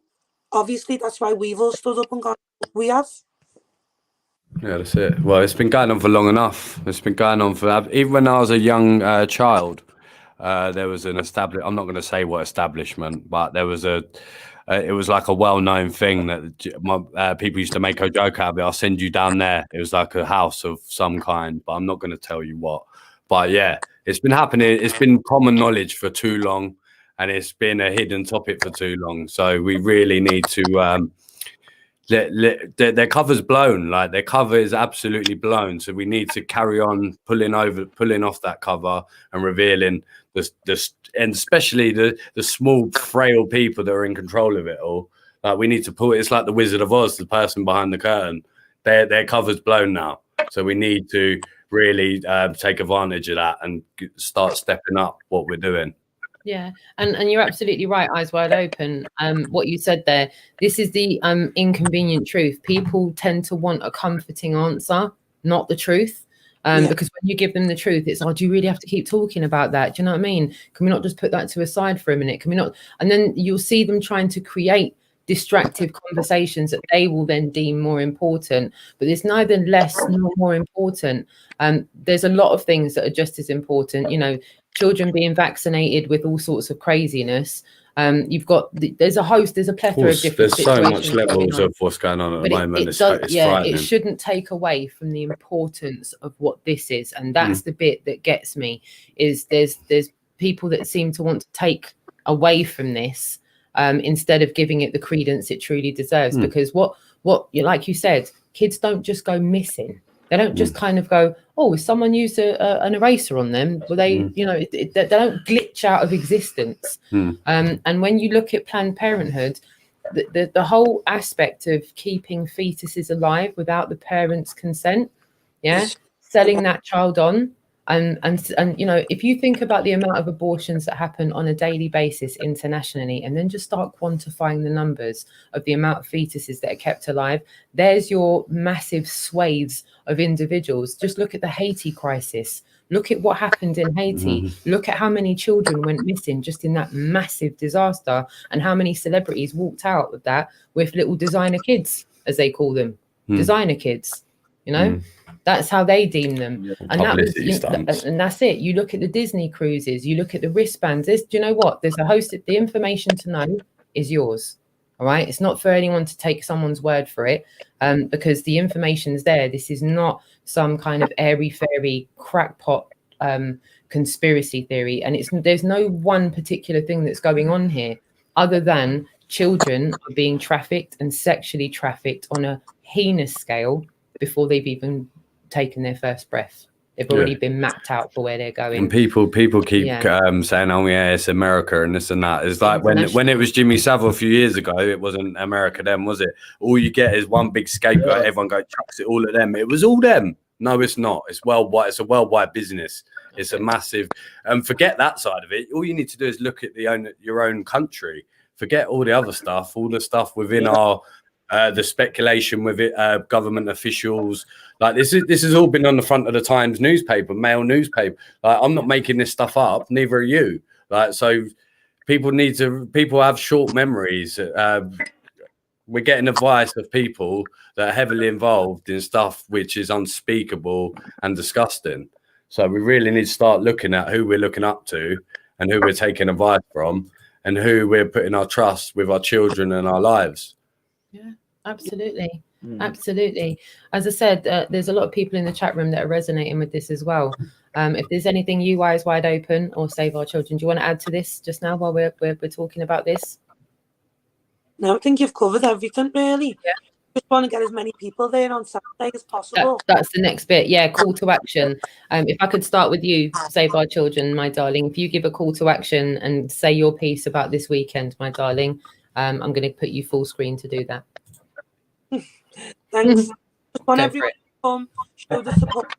obviously that's why we've all stood up and gone, we have. Yeah, that's it. Well, it's been going on for long enough. It's been going on for, even when I was a young child, there was an I'm not going to say what establishment, but there was it was like a well-known thing that people used to make a joke out of it. I'll send you down there. It was like a house of some kind, but I'm not going to tell you what. But yeah, it's been happening. It's been common knowledge for too long, and it's been a hidden topic for too long. So we really need to their cover's blown. Like, their cover is absolutely blown. So we need to carry on pulling off that cover and revealing and especially the small, frail people that are in control of it all. Like we need to pull it. It's like the Wizard of Oz, the person behind the curtain. Their cover's blown now. So we need to really take advantage of that and start stepping up what we're doing. Yeah, and you're absolutely right, eyes wide open. What you said there, this is the inconvenient truth. People tend to want a comforting answer, not the truth. Because when you give them the truth, it's like, do you really have to keep talking about that? Do you know what I mean? Can we not just put that to a side for a minute? Can we not? And then you'll see them trying to create distractive conversations that they will then deem more important, but it's neither less nor more important. There's a lot of things that are just as important, you know, children being vaccinated with all sorts of craziness. You've got there's a plethora of different there's so situations much levels of what's going on at the moment. It's frightening. It shouldn't take away from the importance of what this is, and that's the bit that gets me. Is there's people that seem to want to take away from this instead of giving it the credence it truly deserves. Because what like you said, kids don't just go missing. They don't just kind of go, oh, someone used an eraser on them. Well, they, you know, they don't glitch out of existence. And when you look at Planned Parenthood, the whole aspect of keeping fetuses alive without the parents' consent, selling that child on. And you know, if you think about the amount of abortions that happen on a daily basis internationally, and then just start quantifying the numbers of the amount of fetuses that are kept alive, there's your massive swathes of individuals. Just look at the Haiti crisis. Look at what happened in Haiti. Look at how many children went missing just in that massive disaster, and how many celebrities walked out of that with little designer kids, as they call them, designer kids, you know. That's how they deem them. And that was, and that's it. You look at the Disney cruises, you look at the wristbands. Do you know what? There's a host of the information to know is yours. All right. It's not for anyone to take someone's word for it, because the information's there. This is not some kind of airy fairy crackpot conspiracy theory. And there's no one particular thing that's going on here other than children are being trafficked and sexually trafficked on a heinous scale before they've even taken their first breath. They've already been mapped out for where they're going. And people keep saying, oh yeah, it's America and this and that. It's like when it was Jimmy Savile a few years ago, it wasn't America then, was it? All you get is one big scapegoat. Everyone chucks it all at them. It was all them. No, it's not. It's worldwide. It's a worldwide business. It's a massive, forget that side of it. All you need to do is look at your own country. Forget all the other stuff, all the stuff within our the speculation with it, government officials. Like this has all been on the front of the Times newspaper, Mail newspaper. Like I'm not making this stuff up, neither are you. Like so, people have short memories. We're getting advice of people that are heavily involved in stuff which is unspeakable and disgusting. So we really need to start looking at who we're looking up to and who we're taking advice from and who we're putting our trust with our children and our lives. Yeah, absolutely. Absolutely. As I said, there's a lot of people in the chat room that are resonating with this as well. If there's anything you eyes wide open or Save Our Children, do you want to add to this just now while we're talking about this? No, I think you've covered everything really. Yeah. Just want to get as many people there on Saturday as possible. That's the next bit. Yeah, call to action. If I could start with you, Save Our Children, my darling. If you give a call to action and say your piece about this weekend, my darling, I'm going to put you full screen to do that. Thanks. Just want everyone to come, show the support.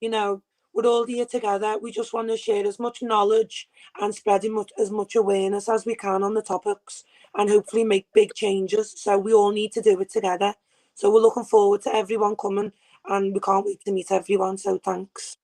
You know, we're all here together. We just want to share as much knowledge and spread as much awareness as we can on the topics and hopefully make big changes. So we all need to do it together. So we're looking forward to everyone coming and we can't wait to meet everyone. So thanks.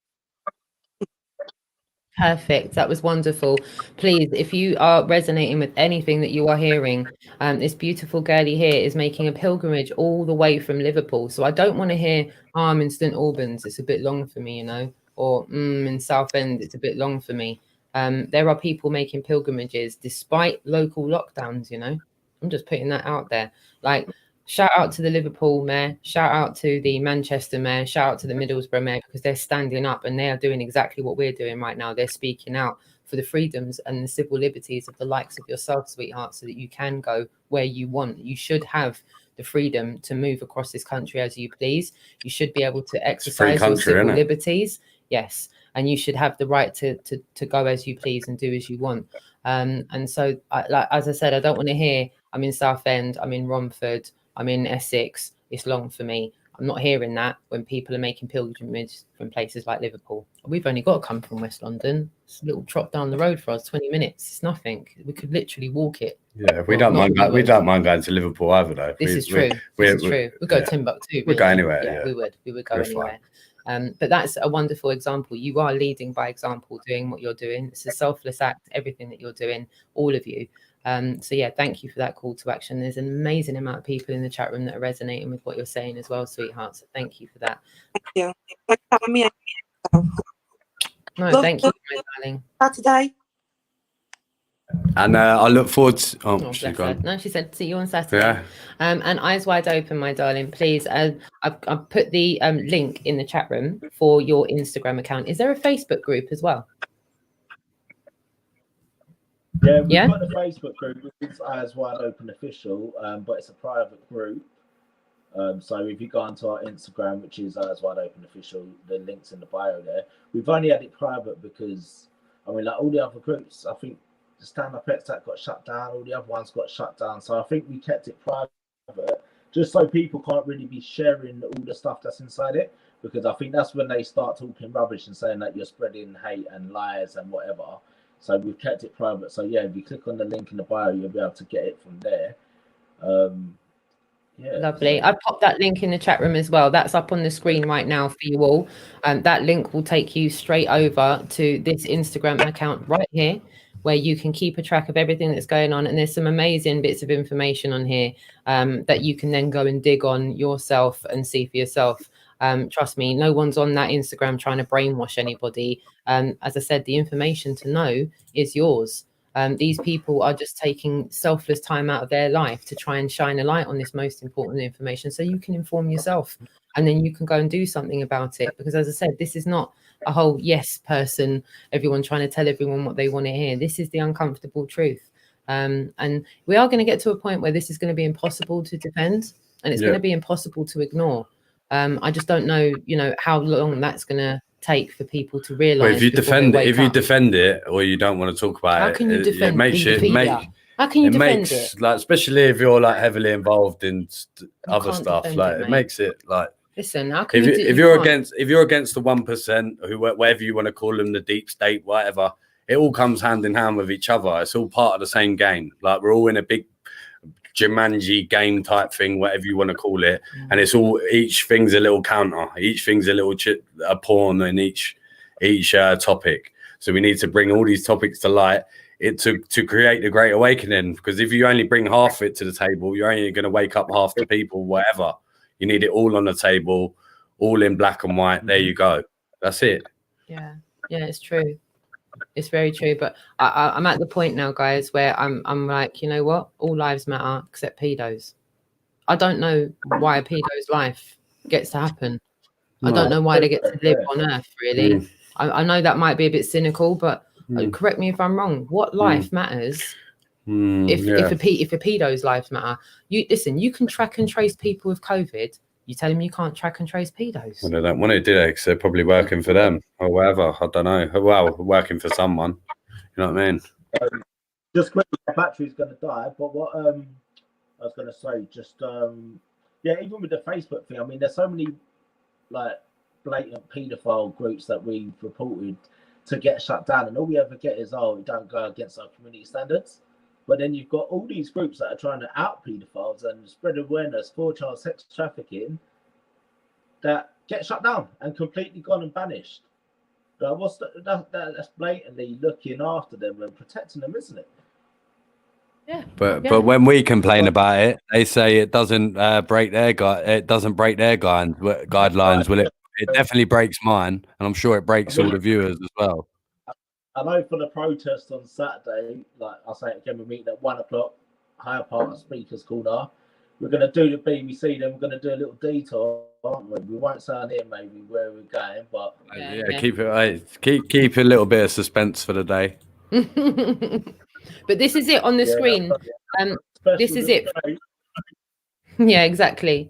Perfect. That was wonderful. Please, if you are resonating with anything that you are hearing, this beautiful girlie here is making a pilgrimage all the way from Liverpool. So I don't want to hear, I'm in St Albans, it's a bit long for me, you know, or in Southend, it's a bit long for me. There are people making pilgrimages despite local lockdowns, you know. I'm just putting that out there. Like, shout out to the Liverpool mayor, shout out to the Manchester mayor, shout out to the Middlesbrough mayor, because they're standing up and they are doing exactly what we're doing right now. They're speaking out for the freedoms and the civil liberties of the likes of yourself, sweetheart, so that you can go where you want. You should have the freedom to move across this country as you please. You should be able to exercise your civil liberties. Yes. And you should have the right to go as you please and do as you want. And so, as I said, I don't want to hear, I'm in Southend, I'm in Romford, I'm in Essex. It's long for me. I'm not hearing that when people are making pilgrimages from places like Liverpool. We've only got to come from West London. It's a little trot down the road for us, 20 minutes. It's nothing. We could literally walk it. Yeah, we don't mind going to Liverpool either, though. This is true. We'd go to Timbuktu. We'd go anywhere. Yeah, we would go anywhere. But that's a wonderful example. You are leading by example, doing what you're doing. It's a selfless act, everything that you're doing, all of you. So yeah, thank you for that call to action. There's an amazing amount of people in the chat room that are resonating with what you're saying as well, sweetheart. So thank you for that. Thank you. No, thank you, my darling. Saturday. And I look forward to she's gone. No, she said see you on Saturday. Yeah. And eyes wide open, my darling, please. I've put the link in the chat room for your Instagram account. Is there a Facebook group as well? Yeah, we've got the Facebook group, which is Eyes Wide Open Official, but it's a private group. So if you go onto our Instagram, which is Eyes Wide Open Official, the link's in the bio there. We've only had it private because, I mean, like all the other groups, I think the Stand-Up that got shut down, all the other ones got shut down. So I think we kept it private just so people can't really be sharing all the stuff that's inside it, because I think that's when they start talking rubbish and saying that you're spreading hate and lies and whatever. So we've kept it private. So yeah, if you click on the link in the bio, you'll be able to get it from there. Yeah, lovely. I popped that link in the chat room as well. That's up on the screen right now for you all. That link will take you straight over to this Instagram account right here, where you can keep a track of everything that's going on. And there's some amazing bits of information on here that you can then go and dig on yourself and see for yourself. Trust me, no one's on that Instagram trying to brainwash anybody. As I said, the information to know is yours. These people are just taking selfless time out of their life to try and shine a light on this most important information so you can inform yourself and then you can go and do something about it. Because as I said, this is not a whole yes person, everyone trying to tell everyone what they want to hear. This is the uncomfortable truth. And we are going to get to a point where this is going to be impossible to defend and it's going to be impossible to ignore. I just don't know, how long that's going to take for people to realize. Well, if you defend it or you don't want to talk about how can you defend how can you defend it? Like, especially if you're like heavily involved in other stuff, like it makes it like, listen, how can if you're against the 1%, whatever you want to call them, the deep state, whatever, it all comes hand in hand with each other. It's all part of the same game. Like we're all in a big Jumanji game type thing, whatever you want to call it, and it's all, each thing's a little counter, each thing's a little a pawn in each topic. So we need to bring all these topics to light to create the Great Awakening, because if you only bring half of it to the table, you're only going to wake up half the people. Whatever, you need it all on the table, all in black and white. There you go, that's it. Yeah, it's true. It's very true, but I'm at the point now, guys, where I'm like, you know what? All lives matter except pedos. I don't know why a pedo's life gets to happen. I don't know why they get to live on Earth, really. I know that might be a bit cynical, but correct me if I'm wrong. What life matters if a pedo's lives matter? You can track and trace people with COVID. You tell them you can't track and trace pedos. Well, they don't want to, do they? Because they're probably working for them or whatever. I don't know. Well, working for someone. You know what I mean? Just quickly, the battery's going to die. But what I was going to say, just even with the Facebook thing, I mean, there's so many like blatant paedophile groups that we've reported to get shut down, and all we ever get is, oh, we don't go against our community standards. But then you've got all these groups that are trying to out paedophiles and spread awareness for child sex trafficking that get shut down and completely gone and banished. That's blatantly looking after them and protecting them, isn't it? Yeah. But when we complain about it, they say it doesn't break their guidelines. Will it? It definitely breaks mine, and I'm sure it breaks all the viewers as well. I know for the protest on Saturday, like I say again, we're meeting at 1 o'clock, higher part of Speakers Corner. We're going to do the BBC, then we're going to do a little detour, aren't we? We won't say on here maybe where we're going, but keep a little bit of suspense for the day. But this is it on the screen. This is it. Yeah, exactly.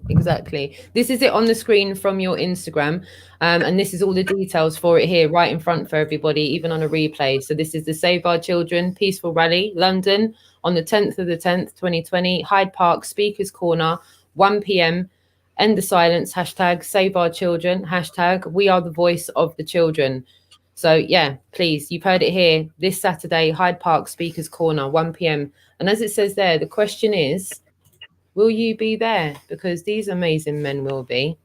This is it on the screen from your Instagram, and this is all the details for it here right in front for everybody, even on a replay. So this is the Save Our Children Peaceful Rally, London, on the 10th of the 10th 2020, Hyde Park Speakers Corner, 1 p.m. End the silence, hashtag Save Our Children, hashtag we are the voice of the children. So yeah, please, you've heard it here, this Saturday, Hyde Park Speakers Corner, 1 p.m. And as it says there, the question is, will you be there? Because these amazing men will be.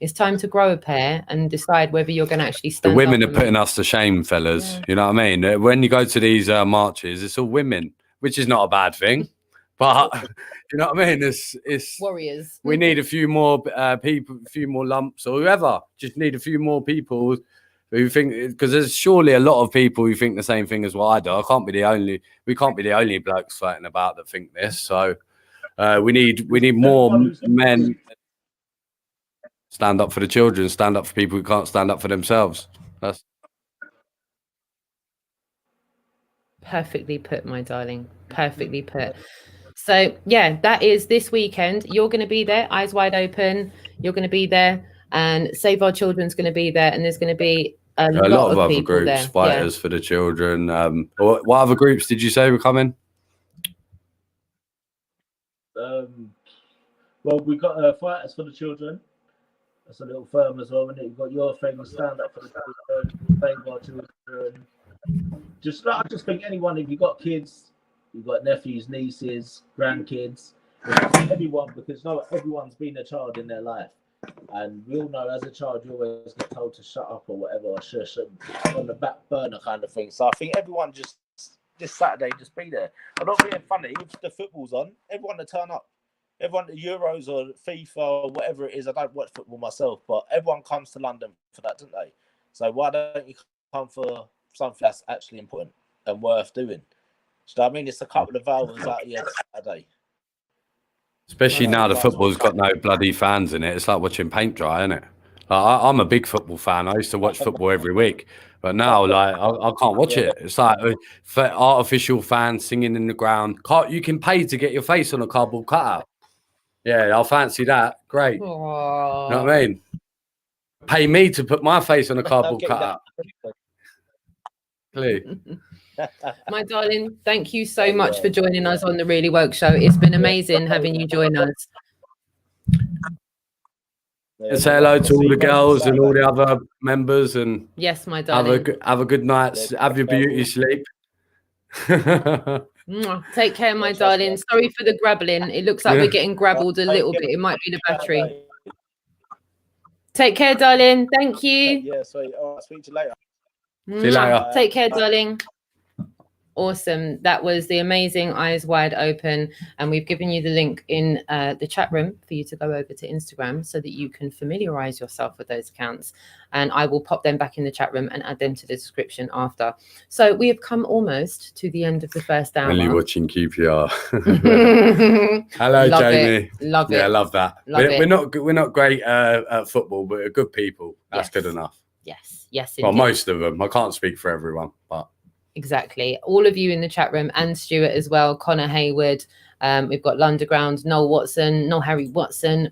It's time to grow a pair and decide whether you're going to actually stand up. The women are putting us to shame, fellas. Yeah. You know what I mean? When you go to these marches, it's all women, which is not a bad thing. But you know what I mean? It's warriors. We need a few more people, a few more lumps, or whoever. Just need a few more people who think, because there's surely a lot of people who think the same thing as what I do. We can't be the only blokes fighting about that think this. So we need more men. Stand up for the children. Stand up for people who can't stand up for themselves. That's perfectly put, my darling. Perfectly put. So yeah, that is this weekend. You're going to be there, eyes wide open. You're going to be there, and Save Our Children's going to be there, and there's going to be a lot of other people groups, there. Fighters for the Children. What other groups did you say were coming? Well, we got Fighters for the Children. That's a little firm as well, and you've got your thing, Stand Up for the Children, Save Our Children. I just think anyone, if you've got kids, you've got nephews, nieces, grandkids, anyone, because everyone's been a child in their life. And we all know as a child, you always get told to shut up or whatever, or shush, and on the back burner kind of thing. So I think everyone just, this Saturday, just be there. I'm not being funny, if the football's on, everyone to turn up. Everyone, the Euros or FIFA or whatever it is, I don't watch football myself, but everyone comes to London for that, don't they? So why don't you come for something that's actually important and worth doing? So I mean, it's a couple of hours out here Saturday. Especially now the football's got no bloody fans in it. It's like watching paint dry, isn't it? I'm a big football fan. I used to watch football every week. But now, like, I can't watch it. It's like artificial fans singing in the ground. You can pay to get your face on a cardboard cutout. Yeah, I'll fancy that. Great. Aww. You know what I mean? Pay me to put my face on a cardboard cutout. My darling, thank you so much for joining us on the Really Woke Show. It's been amazing having you join us. And say hello to all the girls and all the other members, and yes, my darling. Have a good night. Have your beauty sleep. Take care, my darling. Sorry for the grabbling. It looks like we're getting grabbled a little bit. It might be the battery. Take care, darling. Thank you. Yeah, sorry. I'll speak to you later. See you later. Take care, darling. Awesome. That was the amazing Eyes Wide Open, and we've given you the link in the chat room for you to go over to Instagram so that you can familiarize yourself with those accounts, and I will pop them back in the chat room and add them to the description after. So we have come almost to the end of the first hour. Only watching QPR. Hello, love Jamie. Love it. Yeah, I love that. We're not great at football, but we're good people. That's good enough. Yes, indeed. Well, most of them. I can't speak for everyone, but exactly. All of you in the chat room, and Stuart as well, Connor Hayward. We've got Lunderground, Noel Harry Watson,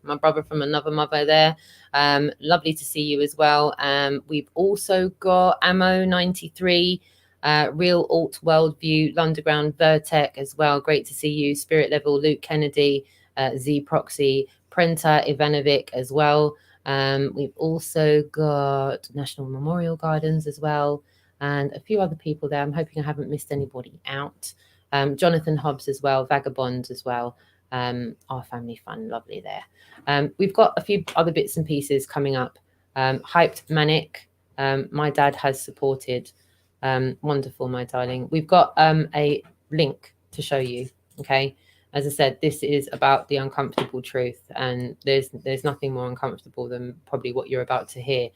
my brother from another mother there. Lovely to see you as well. We've also got Ammo 93, Real Alt Worldview, Lunderground, Vertec as well. Great to see you. Spirit Level, Luke Kennedy, Z Proxy, Prenta Ivanovic as well. We've also got National Memorial Gardens as well, and a few other people there. I'm hoping I haven't missed anybody out. Jonathan Hobbs as well, Vagabond as well. Our Family Fun, lovely there. We've got a few other bits and pieces coming up. Hyped Manic, my dad has supported. Wonderful, my darling. We've got a link to show you, okay? As I said, this is about the uncomfortable truth, and there's nothing more uncomfortable than probably what you're about to hear.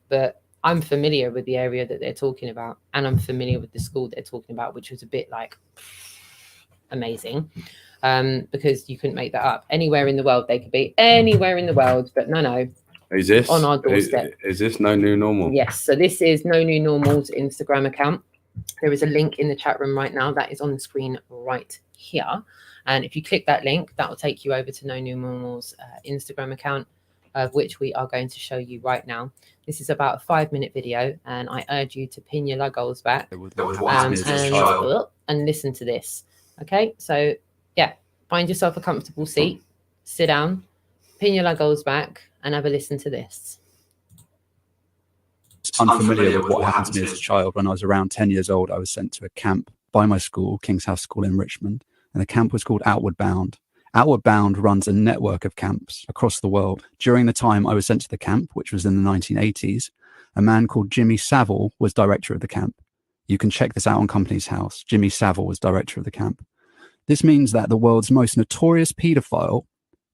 But I'm familiar with the area that they're talking about, and I'm familiar with the school they're talking about, which was a bit like amazing, because you couldn't make that up. Anywhere in the world, they could be anywhere in the world, but no. Is this on our doorstep? Is this No New Normal? Yes. So this is No New Normal's Instagram account. There is a link in the chat room right now that is on the screen right here. And if you click that link, that will take you over to No New Normal's Instagram account, of which we are going to show you right now. This is about a 5-minute video, and I urge you to pin your luggles back and listen to this. Okay, so yeah, find yourself a comfortable seat, sit down, pin your luggles back, and have a listen to this. Unfamiliar with what happened to me as a child. When I was around 10 years old, I was sent to a camp by my school, King's House School in Richmond, and the camp was called Outward Bound. Outward Bound runs a network of camps across the world. During the time I was sent to the camp, which was in the 1980s, a man called Jimmy Savile was director of the camp. You can check this out on Company's House. Jimmy Savile was director of the camp. This means that the world's most notorious paedophile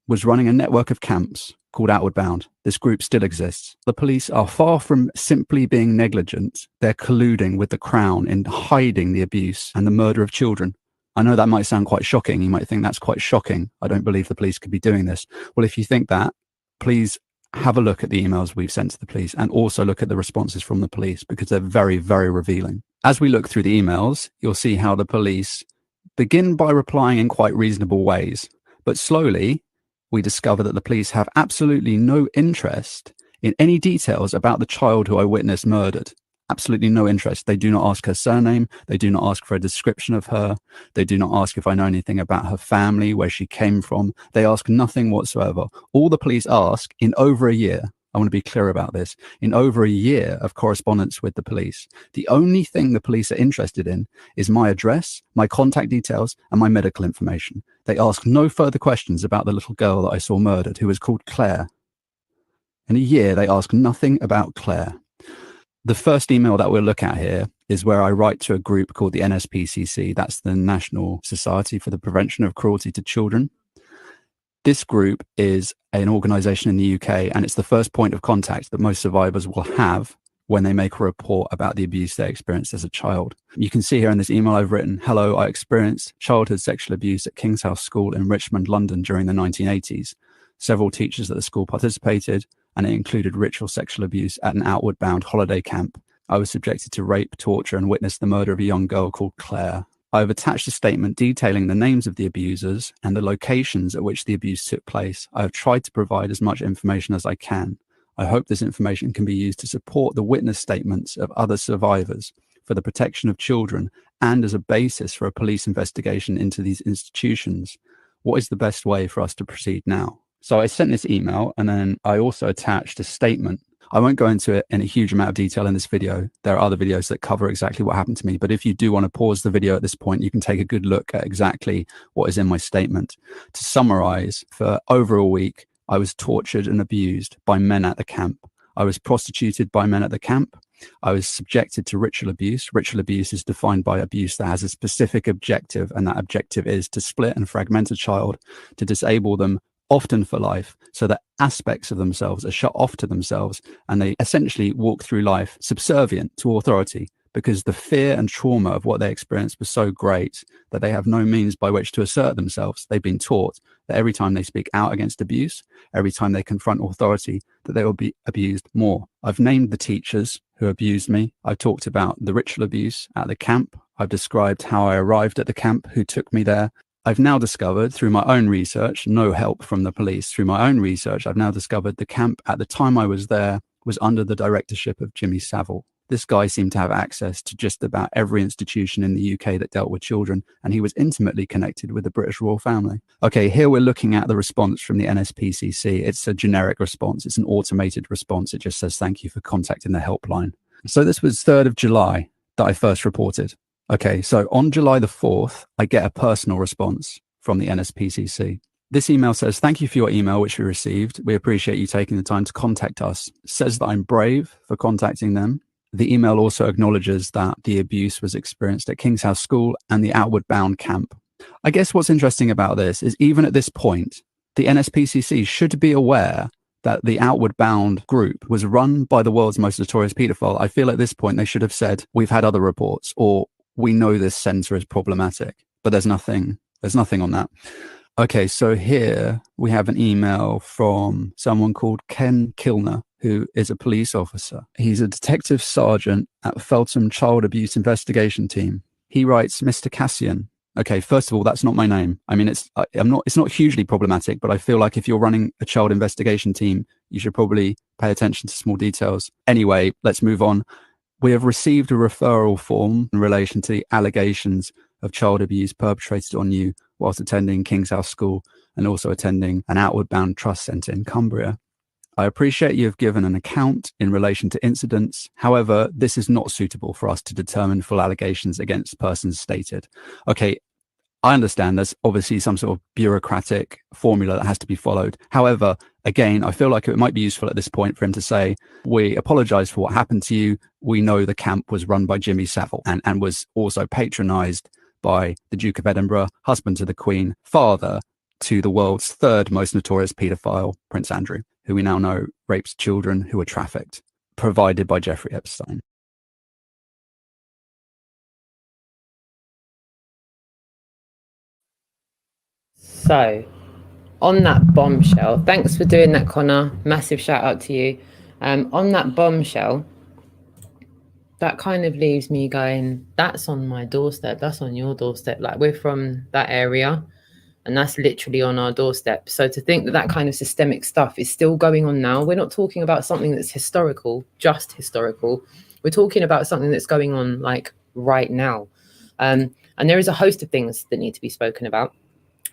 was running a network of camps called Outward Bound. This group still exists. The police are far from simply being negligent. They're colluding with the Crown in hiding the abuse and the murder of children. I know that might sound quite shocking. You might think that's quite shocking. I don't believe the police could be doing this. Well, if you think that, please have a look at the emails we've sent to the police, and also look at the responses from the police, because they're very, very revealing. As we look through the emails, you'll see how the police begin by replying in quite reasonable ways, but slowly we discover that the police have absolutely no interest in any details about the child who I witnessed murdered. Absolutely no interest. They do not ask her surname. They do not ask for a description of her. They do not ask if I know anything about her family, where she came from. They ask nothing whatsoever. All the police ask in over a year, I want to be clear about this, in over a year of correspondence with the police, the only thing the police are interested in is my address, my contact details, and my medical information. They ask no further questions about the little girl that I saw murdered, who was called Claire. In a year, they ask nothing about Claire. The first email that we'll look at here is where I write to a group called the NSPCC. That's the National Society for the Prevention of Cruelty to Children. This group is an organization in the UK, and it's the first point of contact that most survivors will have when they make a report about the abuse they experienced as a child. You can see here in this email I've written, "Hello, I experienced childhood sexual abuse at King's House School in Richmond, London during the 1980s. Several teachers at the school participated, and it included ritual sexual abuse at an Outward Bound holiday camp. I was subjected to rape, torture, and witnessed the murder of a young girl called Claire. I have attached a statement detailing the names of the abusers and the locations at which the abuse took place. I have tried to provide as much information as I can. I hope this information can be used to support the witness statements of other survivors for the protection of children and as a basis for a police investigation into these institutions. What is the best way for us to proceed now?" So I sent this email, and then I also attached a statement. I won't go into it in a huge amount of detail in this video. There are other videos that cover exactly what happened to me. But if you do want to pause the video at this point, you can take a good look at exactly what is in my statement. To summarize, for over a week, I was tortured and abused by men at the camp. I was prostituted by men at the camp. I was subjected to ritual abuse. Ritual abuse is defined by abuse that has a specific objective, and that objective is to split and fragment a child, to disable them, often for life, so that aspects of themselves are shut off to themselves, and they essentially walk through life subservient to authority, because the fear and trauma of what they experienced was so great that they have no means by which to assert themselves. They've been taught that every time they speak out against abuse, every time they confront authority, that they will be abused more. I've named the teachers who abused me. I've talked about the ritual abuse at the camp. I've described how I arrived at the camp, who took me there. I've now discovered through my own research, no help from the police, through my own research, I've now discovered the camp at the time I was there was under the directorship of Jimmy Savile. This guy seemed to have access to just about every institution in the UK that dealt with children, and he was intimately connected with the British royal family. Okay, here we're looking at the response from the NSPCC. It's a generic response. It's an automated response. It just says, "Thank you for contacting the helpline." So this was 3rd of July that I first reported. Okay, so on July the 4th, I get a personal response from the NSPCC. This email says, "Thank you for your email, which we received. We appreciate you taking the time to contact us." It says that I'm brave for contacting them. The email also acknowledges that the abuse was experienced at King's House School and the Outward Bound camp. I guess what's interesting about this is, even at this point, the NSPCC should be aware that the Outward Bound group was run by the world's most notorious paedophile. I feel at this point they should have said, "We've had other reports," or "We know this centre is problematic," but there's nothing on that. Okay, so here we have an email from someone called Ken Kilner, who is a police officer. He's a detective sergeant at Feltham Child Abuse Investigation Team. He writes, "Mr. Cassian," Okay, first of all, that's not my name. I mean, it's not hugely problematic, but I feel like if you're running a child investigation team, you should probably pay attention to small details. Anyway, let's move on. We have received a referral form in relation to the allegations of child abuse perpetrated on you whilst attending King's House School and also attending an Outward Bound Trust Centre in Cumbria. I appreciate you have given an account in relation to incidents. However, this is not suitable for us to determine full allegations against persons stated. Okay, I understand there's obviously some sort of bureaucratic formula that has to be followed. However, again, I feel like it might be useful at this point for him to say, we apologize for what happened to you. We know the camp was run by Jimmy Savile and was also patronized by the Duke of Edinburgh, husband to the Queen, father to the world's third most notorious paedophile, Prince Andrew, who we now know rapes children who were trafficked, provided by Jeffrey Epstein. So, on that bombshell, thanks for doing that, Connor. Massive shout out to you. On that bombshell, that kind of leaves me going, that's on my doorstep. That's on your doorstep. Like, we're from that area and that's literally on our doorstep. So to think that that kind of systemic stuff is still going on now, we're not talking about something that's historical, just historical. We're talking about something that's going on like right now. And there is a host of things that need to be spoken about.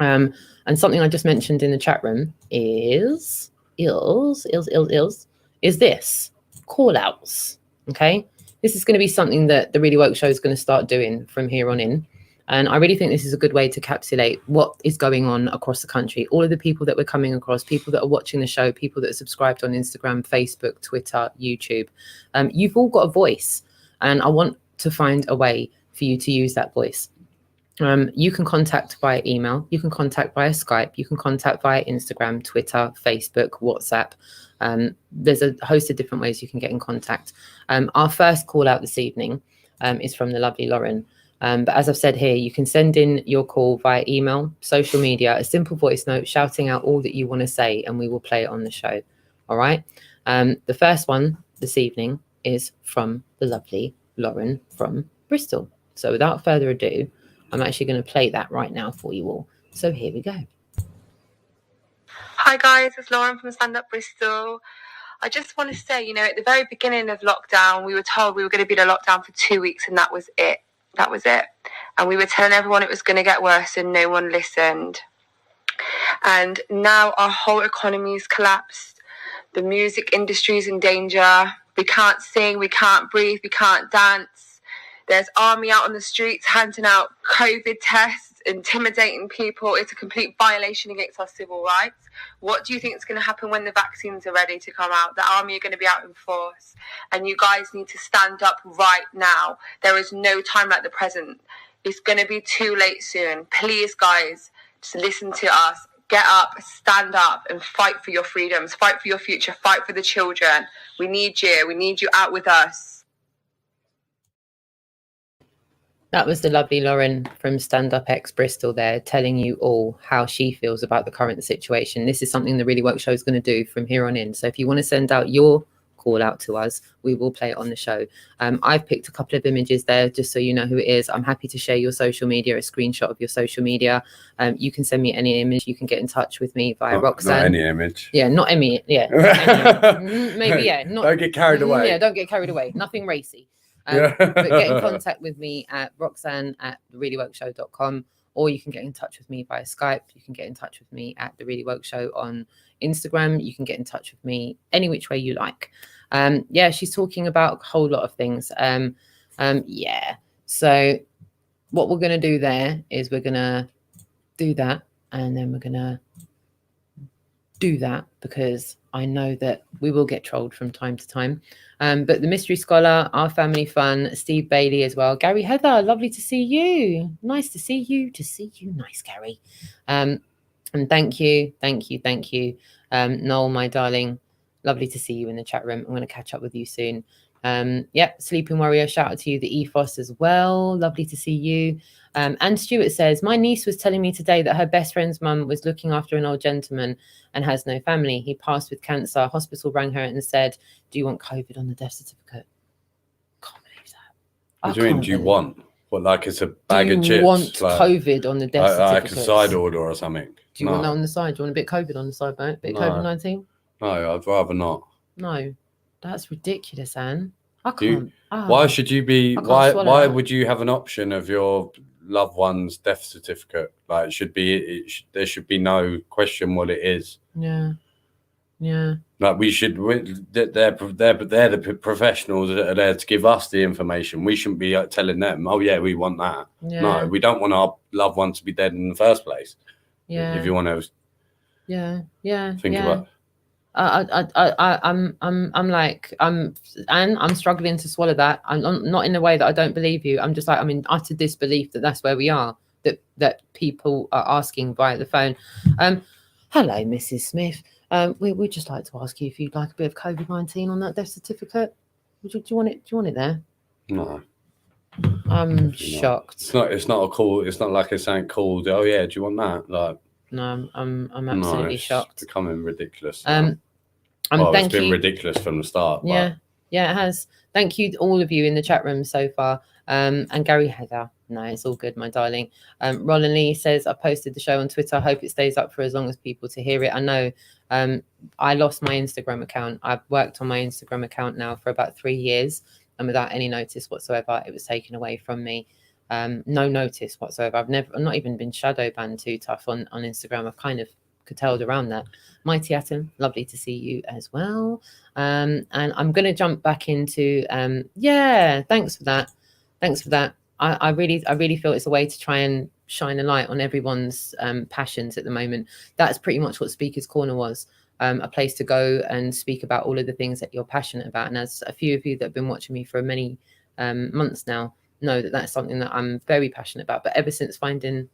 And something I just mentioned in the chat room is this call outs. Okay. This is going to be something that the Really Woke Show is going to start doing from here on in. And I really think this is a good way to encapsulate what is going on across the country. All of the people that we're coming across, people that are watching the show, people that are subscribed on Instagram, Facebook, Twitter, YouTube. You've all got a voice, and I want to find a way for you to use that voice. You can contact via email, you can contact via Skype, you can contact via Instagram, Twitter, Facebook, WhatsApp. There's a host of different ways you can get in contact. Our first call out this evening is from the lovely Lauren. But as I've said here, you can send in your call via email, social media, a simple voice note shouting out all that you want to say, and we will play it on the show. All right. The first one this evening is from the lovely Lauren from Bristol. So without further ado, I'm actually going to play that right now for you all. So here we go. Hi guys, it's Lauren from STANDUP Bristol. I just want to say, at the very beginning of lockdown, we were told we were going to be in a lockdown for 2 weeks, and that was it. That was it. And we were telling everyone it was going to get worse, and no one listened. And now our whole economy's collapsed. The music industry's in danger. We can't sing, we can't breathe, we can't dance. There's army out on the streets handing out COVID tests, intimidating people. It's a complete violation against our civil rights. What do you think is going to happen when the vaccines are ready to come out? The army are going to be out in force. And you guys need to stand up right now. There is no time like the present. It's going to be too late soon. Please, guys, just listen to us. Get up, stand up, and fight for your freedoms. Fight for your future. Fight for the children. We need you. We need you out with us. That was the lovely Lauren from Stand Up X Bristol there, telling you all how she feels about the current situation. This is something the Really Woke Show is going to do from here on in. So if you want to send out your call out to us, we will play it on the show. I've picked a couple of images there just so you know who it is. I'm happy to share your social media, a screenshot of your social media. You can send me any image. You can get in touch with me via Roxanne. Not any image. Yeah, not any. Yeah. Not any. Maybe, yeah. Don't get carried away. Yeah, don't get carried away. Nothing racy. But get in contact with me at roxanne@thereallywoke.com, or you can get in touch with me via Skype. You can get in touch with me at The Really Woke Show on Instagram. You can get in touch with me any which way you like. Yeah, she's talking about a whole lot of things. Yeah. So what we're going to do there is we're going to do that, and then we're going to do that because I know that we will get trolled from time to time. But the Mystery Scholar, Our Family Fun, Steve Bailey as well. Gary Heather, lovely to see you. Nice to see you. Nice, Gary. And thank you. Noel, my darling, lovely to see you in the chat room. I'm going to catch up with you soon. Yep, Sleeping Warrior, shout out to you. The Ethos as well, lovely to see you. And Stuart says, my niece was telling me today that her best friend's mum was looking after an old gentleman and has no family. He passed with cancer. Hospital rang her and said, do you want COVID on the death certificate? Can't believe that. What do you mean, do you want? What, like it's a bag of chips? Do you want like, COVID on the death like a certificates? side order or something? Do you want that on the side? Do you want a bit of COVID on the side, mate? Bit of COVID-19? No, I'd rather not. No, that's ridiculous, Anne. I can't. Why should you be? Why would you have an option of your loved one's death certificate? Like, there should be no question what it is. Yeah. Like they're the professionals that are there to give us the information. We shouldn't be telling them, oh yeah, we want that. Yeah. No, we don't want our loved one to be dead in the first place. Yeah. If you want to. Yeah. Think about. I'm struggling to swallow that. I'm not in a way that I don't believe you. I'm just like, I'm in utter disbelief that that's where we are. That people are asking via the phone. Hello, Mrs. Smith. We'd just like to ask you if you'd like a bit of COVID-19 on that death certificate. Do you want it? Do you want it there? No. I'm shocked. It's not a call. It's not like it's saying called. Oh yeah, do you want that? Like. No, I'm absolutely shocked. It's becoming ridiculous. It's been ridiculous from the start. Yeah, it has. Thank you to all of you in the chat room so far. And Gary Heather. No, it's all good, my darling. Roland Lee says, I posted the show on Twitter. I hope it stays up for as long as people to hear it. I know I lost my Instagram account. I've worked on my Instagram account now for about 3 years, and without any notice whatsoever, it was taken away from me. No notice whatsoever. I've not even been shadow banned too tough on Instagram. I've kind of curtailed around that. Mighty Atom, lovely to see you as well. And I'm going to jump back into thanks for that. I really feel it's a way to try and shine a light on everyone's passions at the moment. That's pretty much what Speaker's Corner was, a place to go and speak about all of the things that you're passionate about. And as a few of you that have been watching me for many months now know that that's something that I'm very passionate about. But ever since finding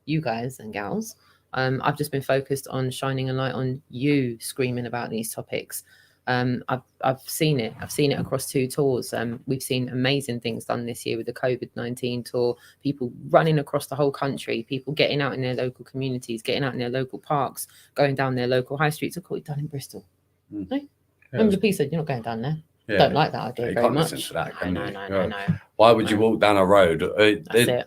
you guys and gals, I've just been focused on shining a light on you screaming about these topics. I've seen it across 2 tours. We've seen amazing things done this year with the COVID-19 tour, people running across the whole country, people getting out in their local communities, getting out in their local parks, going down their local high streets. Of course, done in Bristol. Hey? Remember the piece said, you're not going down there. Yeah. Don't like that idea very much. Listen to that, No. Why would you walk down a road?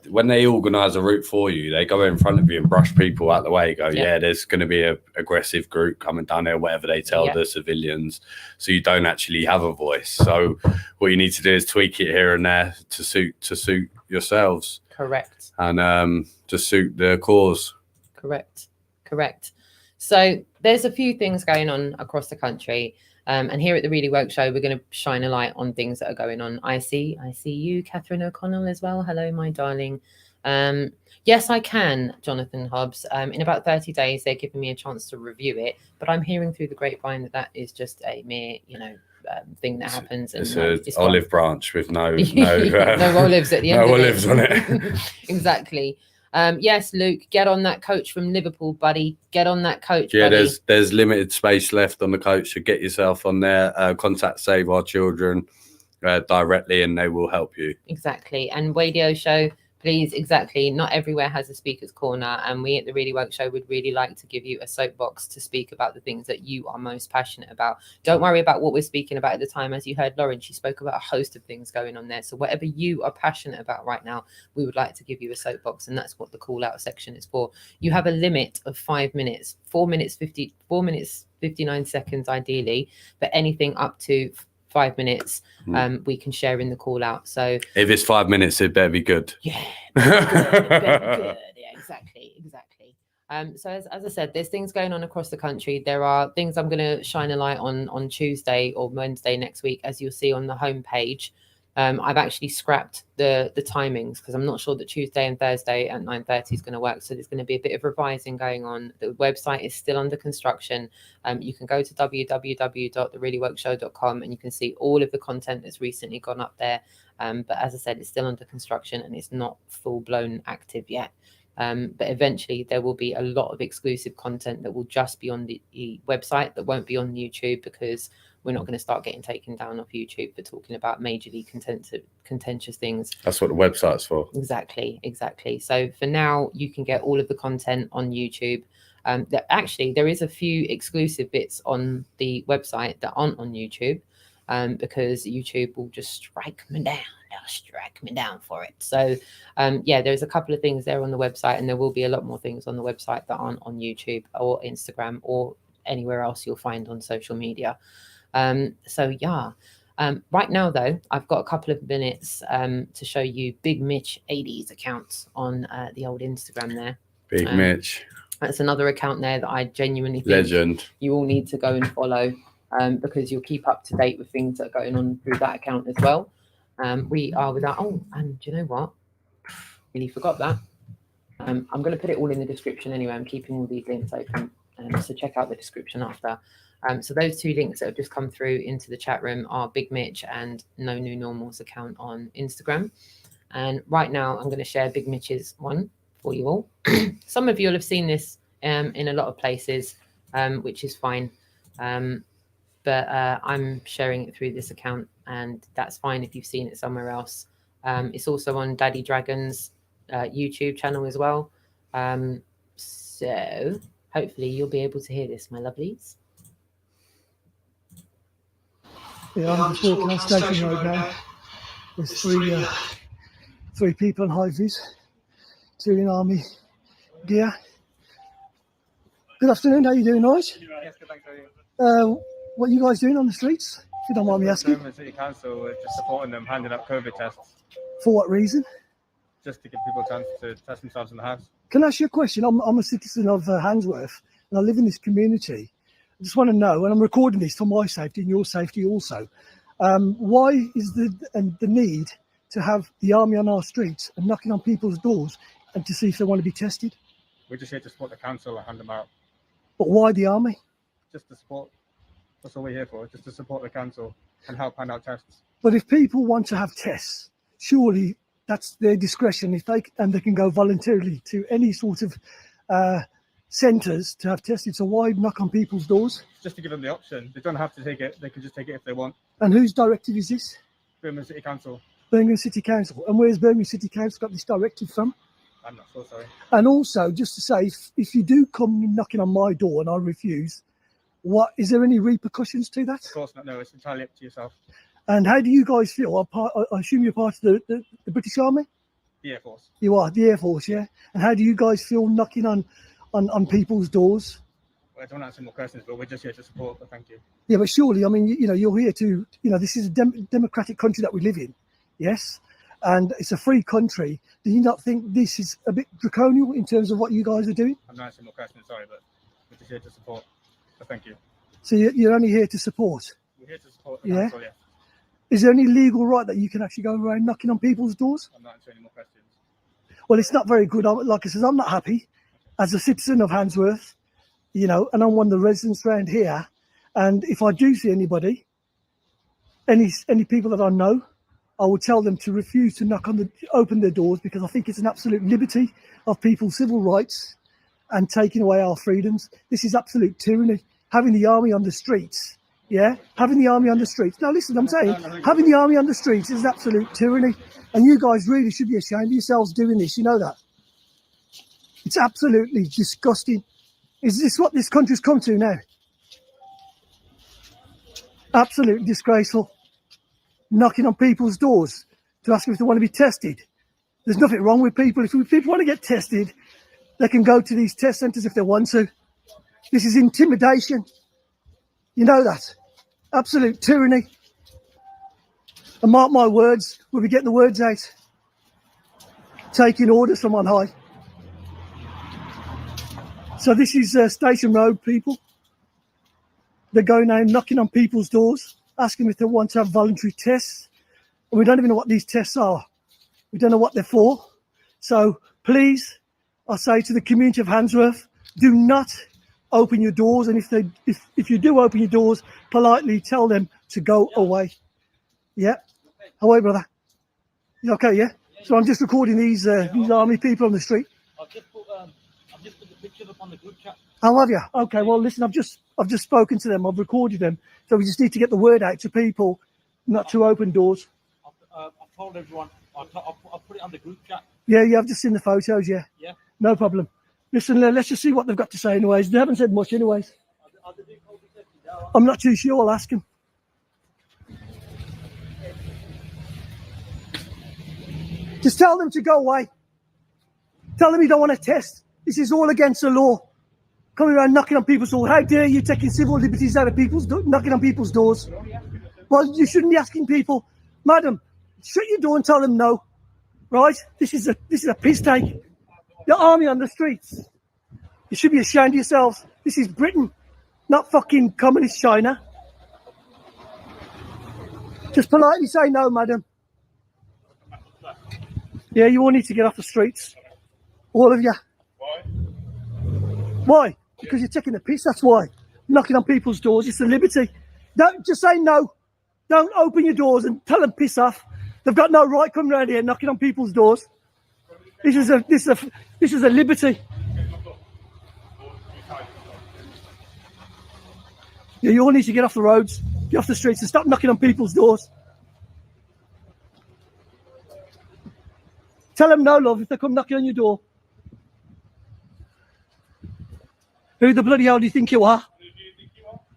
When they organise a route for you, they go in front of you and brush people out the way. Go, there's going to be an aggressive group coming down there, whatever they tell the civilians. So you don't actually have a voice. So what you need to do is tweak it here and there to suit yourselves. Correct. And to suit the cause. Correct. So there's a few things going on across the country. And here at the Really Woke Show, we're going to shine a light on things that are going on. I see you, Catherine O'Connell, as well. Hello, my darling. Yes, I can, Jonathan Hobbs. In about 30 days, they're giving me a chance to review it. But I'm hearing through the grapevine that is just a mere, thing that happens. And it's an olive branch with no olives at the end. No olives on it. Exactly. Yes, Luke, get on that coach from Liverpool, buddy. Get on that coach. Yeah, buddy. there's limited space left on the coach, so get yourself on there. Contact Save Our Children directly, and they will help you. Exactly. And Radio Show, please, exactly. Not everywhere has a Speaker's Corner, and we at the Really Woke Show would really like to give you a soapbox to speak about the things that you are most passionate about. Don't worry about what we're speaking about at the time. As you heard Lauren, she spoke about a host of things going on there. So whatever you are passionate about right now, we would like to give you a soapbox, and that's what the call out section is for. You have a limit of 5 minutes, 4 minutes 59 seconds ideally, but anything up to 5 minutes we can share in the call out. So if it's 5 minutes, it better be good. Yeah, it better be good. Yeah, exactly. So as I said, there's things going on across the country. There are things I'm going to shine a light on Tuesday or Wednesday next week, as you'll see on the homepage. I've actually scrapped the timings because I'm not sure that Tuesday and Thursday at 9:30 is going to work. So there's going to be a bit of revising going on. The website is still under construction. You can go to www.thereallywokeshow.com and you can see all of the content that's recently gone up there. But as I said, it's still under construction and it's not full blown active yet. But eventually there will be a lot of exclusive content that will just be on the website, that won't be on YouTube, because we're not going to start getting taken down off YouTube for talking about majorly contentious things. That's what the website's for. Exactly. So for now, you can get all of the content on YouTube. There is a few exclusive bits on the website that aren't on YouTube. because YouTube will just strike me down. They'll strike me down for it. So yeah, there's a couple of things there on the website, and there will be a lot more things on the website that aren't on YouTube or Instagram or anywhere else you'll find on social media. So yeah. Right now, though, I've got a couple of minutes to show you Big Mitch 80s accounts on the old Instagram there. Big Mitch. That's another account there that I genuinely think Legend. you all need to go and follow because you'll keep up to date with things that are going on through that account as well. We are without... Oh, and do you know what? Really forgot that. I'm going to put it all in the description anyway. I'm keeping all these links open, so check out the description after. So those two links that have just come through into the chat room are Big Mitch and No New Normal's account on Instagram. And right now I'm going to share Big Mitch's one for you all. Some of you will have seen this in a lot of places, which is fine. But I'm sharing it through this account, and that's fine if you've seen it somewhere else. It's also on Daddy Dragon's YouTube channel as well. So hopefully you'll be able to hear this, my lovelies. Yeah, I'm just walking on Station Road now. There's three people on high-vis, two in army gear. Good afternoon, how are you doing, guys? Yes, good, thanks. How are you? What are you guys doing on the streets, if you don't mind me asking? The City Council is just supporting them, handing out COVID tests, For what reason? just to give people a chance to test themselves in the house. Can I ask you a question? I'm a citizen of Handsworth, and I live in this community. I just want to know, and I'm recording this for my safety and your safety also, why is the need to have the army on our streets and knocking on people's doors and to see if they want to be tested? We're just here to support the council and hand them out. But why the army? Just to support. That's all we're here for, just to support the council and help hand out tests. But if people want to have tests, surely that's their discretion. If they can go voluntarily to any sort of centres to have tested. So why knock on people's doors? Just to give them the option. They don't have to take it. They can just take it if they want. And whose directive is this? Birmingham City Council. Birmingham City Council. And where's Birmingham City Council got this directive from? I'm not sure, sorry. And also, just to say, if you do come knocking on my door and I refuse, what is there any repercussions to that? Of course not, no, it's entirely up to yourself. And how do you guys feel? I assume you're part of the British Army? The Air Force. You are, the Air Force, yeah? And how do you guys feel knocking on people's doors? Well, I don't answer more questions, but we're just here to support, but thank you. Yeah, but surely, I mean, you're here to, this is a democratic country that we live in, yes? And it's a free country. Do you not think this is a bit draconian in terms of what you guys are doing? I'm not answering more questions, sorry, but we're just here to support, but thank you. So you're only here to support? We're here to support the Yeah. council, yeah. Is there any legal right that you can actually go around knocking on people's doors? I'm not answering any more questions. Well, it's not very good. Like I said, I'm not happy as a citizen of Handsworth, and I'm one of the residents around here. And if I do see anybody, any people that I know, I will tell them to refuse to open their doors, because I think it's an absolute liberty of people's civil rights and taking away our freedoms. This is absolute tyranny. Having the army on the streets, yeah? Having the army on the streets. Now, listen, I'm saying, having the army on the streets is absolute tyranny. And you guys really should be ashamed of yourselves doing this. You know that? It's absolutely disgusting. Is this what this country's come to now? Absolutely disgraceful. Knocking on people's doors to ask them if they want to be tested. There's nothing wrong with people. If people want to get tested, they can go to these test centres if they want to. This is intimidation. You know that. Absolute tyranny. And mark my words, we'll be getting the words out. Taking orders from on high. So this is Station Road, people. They're going out knocking on people's doors, asking if they want to have voluntary tests. And we don't even know what these tests are. We don't know what they're for. So please, I say to the community of Handsworth, do not open your doors. And if you do open your doors, politely tell them to go away. Yeah. How are you, brother? You okay, yeah? So I'm just recording these army people on the street. I've just put the pictures up on the group chat. How have you? Okay, well, listen, I've just spoken to them. I've recorded them. So we just need to get the word out to people not to open doors. I've told everyone. I'll put it on the group chat. Yeah, I've just seen the photos, yeah. Yeah. No problem. Listen, let's just see what they've got to say anyways. They haven't said much anyways. Are they doing COVID testing now? I'm not too sure. I'll ask them. Just tell them to go away. Tell them you don't want to test. This is all against the law. Coming around knocking on people's doors. How dare you taking civil liberties out of people's knocking on people's doors? Well, you shouldn't be asking people, madam, shut your door and tell them no. Right? This is a piss take. The army on the streets. You should be ashamed of yourselves. This is Britain, not fucking communist China. Just politely say no, madam. Yeah, you all need to get off the streets. All of you. Why? Why? Because you're taking the piss, that's why. Knocking on people's doors, it's a liberty. Don't just say no. Don't open your doors and tell them piss off. They've got no right coming around here knocking on people's doors. This is a liberty. Yeah, you all need to get off the roads, get off the streets and stop knocking on people's doors. Tell them no, love, if they come knocking on your door. Who the bloody hell do you think you are?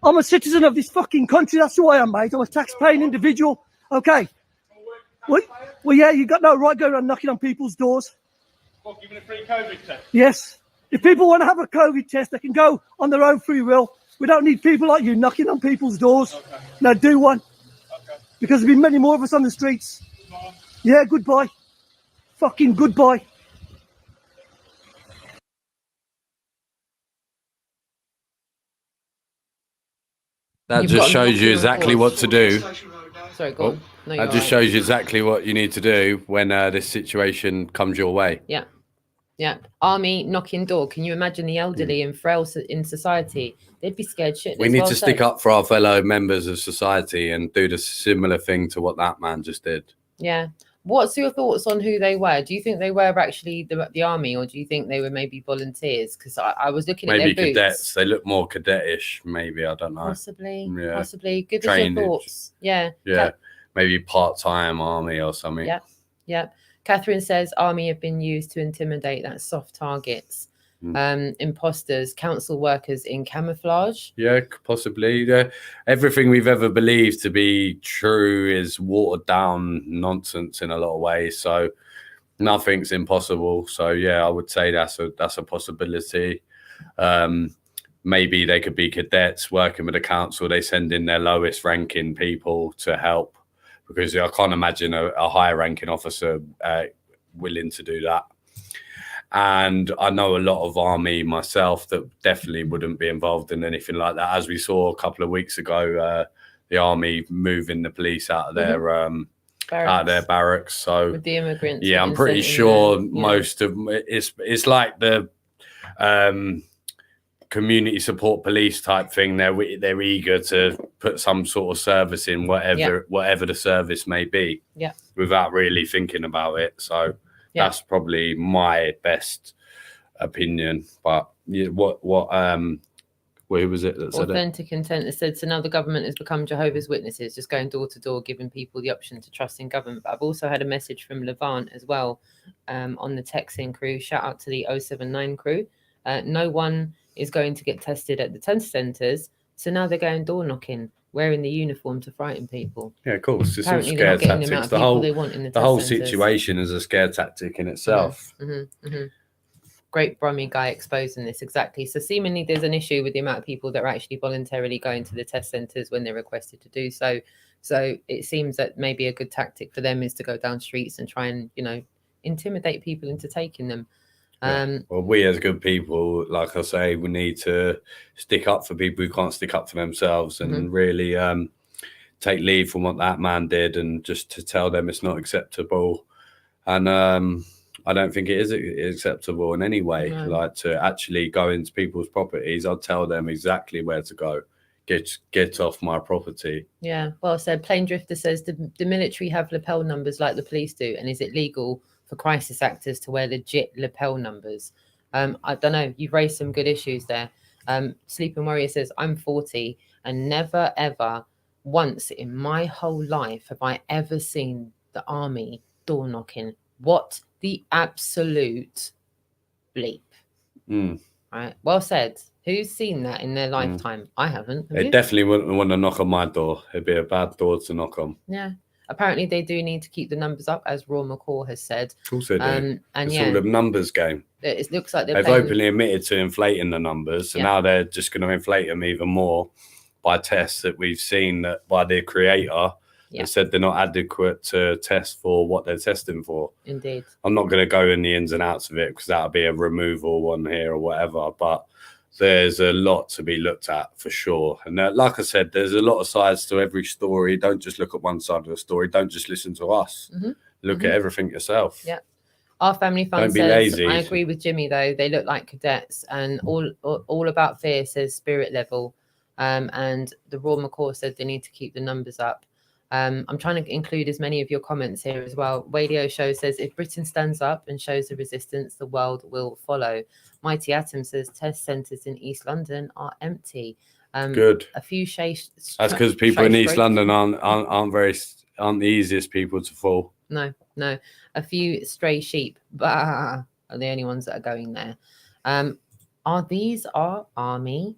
I'm a citizen of this fucking country, that's who I am, mate. I'm a tax-paying individual. Okay. Well, yeah, you got no right going around knocking on people's doors. What, giving a free COVID test? Yes. If people want to have a COVID test, they can go on their own free will. We don't need people like you knocking on people's doors. Okay. Now do one. Okay. Because there'll be many more of us on the streets. Goodbye. Yeah, goodbye. Fucking goodbye. That You've just got shows you nothing exactly on what to do. Sorry, go on. No, That you're just right. shows you exactly what you need to do when this situation comes your way. Yeah. Yeah. Army knocking door. Can you imagine the elderly and frail in society? They'd be scared shitless. We need well to stick said. up for our fellow members of society and do the similar thing to what that man just did. Yeah. What's your thoughts on who they were? Do you think they were actually the army, or do you think they were maybe volunteers? Because I was looking at their Maybe boots. cadets. They look more cadetish. Maybe, I don't know. Possibly. Yeah. Possibly. Give Trained us your thoughts. Yeah. Yeah, maybe part-time army or something. Yeah. Yeah. Catherine says army have been used to intimidate. That's soft targets. Imposters, council workers in camouflage. Yeah, possibly. Yeah. Everything we've ever believed to be true is watered down nonsense in a lot of ways. So nothing's impossible. So yeah, I would say that's a possibility. Maybe they could be cadets working with the council. They send in their lowest ranking people to help, because I can't imagine a higher ranking officer willing to do that. And I know a lot of army myself that definitely wouldn't be involved in anything like that. As we saw a couple of weeks ago, the army moving the police out of their barracks. So with the immigrants. Yeah, I'm pretty sure most of it's like the community support police type thing. They're eager to put some sort of service in, whatever the service may be. Yeah. Without really thinking about it. So. Yeah. That's probably my best opinion. But yeah, who was it that said Authentic Intent has said, so now the government has become Jehovah's Witnesses, just going door to door, giving people the option to trust in government. But I've also had a message from Levant as well on the texting crew. Shout out to the 079 crew. No one is going to get tested at the test centres. So now they're going door knocking, wearing the uniform to frighten people. Yeah, of course. It's all Apparently scare they're not getting tactics. the amount of people they want in the The whole test centres. situation is a scare tactic in itself. Great Brummy guy exposing this, exactly. So seemingly there's an issue with the amount of people that are actually voluntarily going to the test centres when they're requested to do so. So it seems that maybe a good tactic for them is to go down streets and try and, intimidate people into taking them. Well, we as good people, like I say, we need to stick up for people who can't stick up for themselves, and really take lead from what that man did, and just to tell them it's not acceptable. And I don't think it is acceptable in any way. No. Like, to actually go into people's properties, I'll tell them exactly where to go. Get off my property. Yeah, well said. Plain Drifter says the military have lapel numbers like the police do, and is it legal for crisis actors to wear legit lapel numbers? I don't know. You've raised some good issues there. Sleeping Warrior says, I'm 40 and never, ever once in my whole life have I ever seen the army door knocking. What the absolute bleep. Right. Well said. Who's seen that in their lifetime? I haven't. They definitely wouldn't want to knock on my door. It'd be a bad door to knock on. Yeah. apparently they do need to keep the numbers up, as Raw McCaw has said. Of course they do. And It's all a numbers game. It looks like they've openly admitted to inflating the numbers, and now they're just going to inflate them even more by tests that we've seen that by their creator. They said they're not adequate to test for what they're testing for. Indeed. I'm not going to go in the ins and outs of it because that'll be a removal one here or whatever, but there's a lot to be looked at for sure. And like I said, there's a lot of sides to every story. Don't just look at one side of the story. Don't just listen to us. Look at everything yourself. Yeah. Our family fund Don't be says, lazy. I agree with Jimmy though. They look like cadets, and all about fear says spirit level. And the Raw McCaw said they need to keep the numbers up. I'm trying to include as many of your comments here as well. Radio Show says, if Britain stands up and shows the resistance, the world will follow. Mighty Atom says test centres in East London are empty. Good. A few That's because people in East London aren't the easiest people to fall. No. A few stray sheep are the only ones that are going there. Are these our army?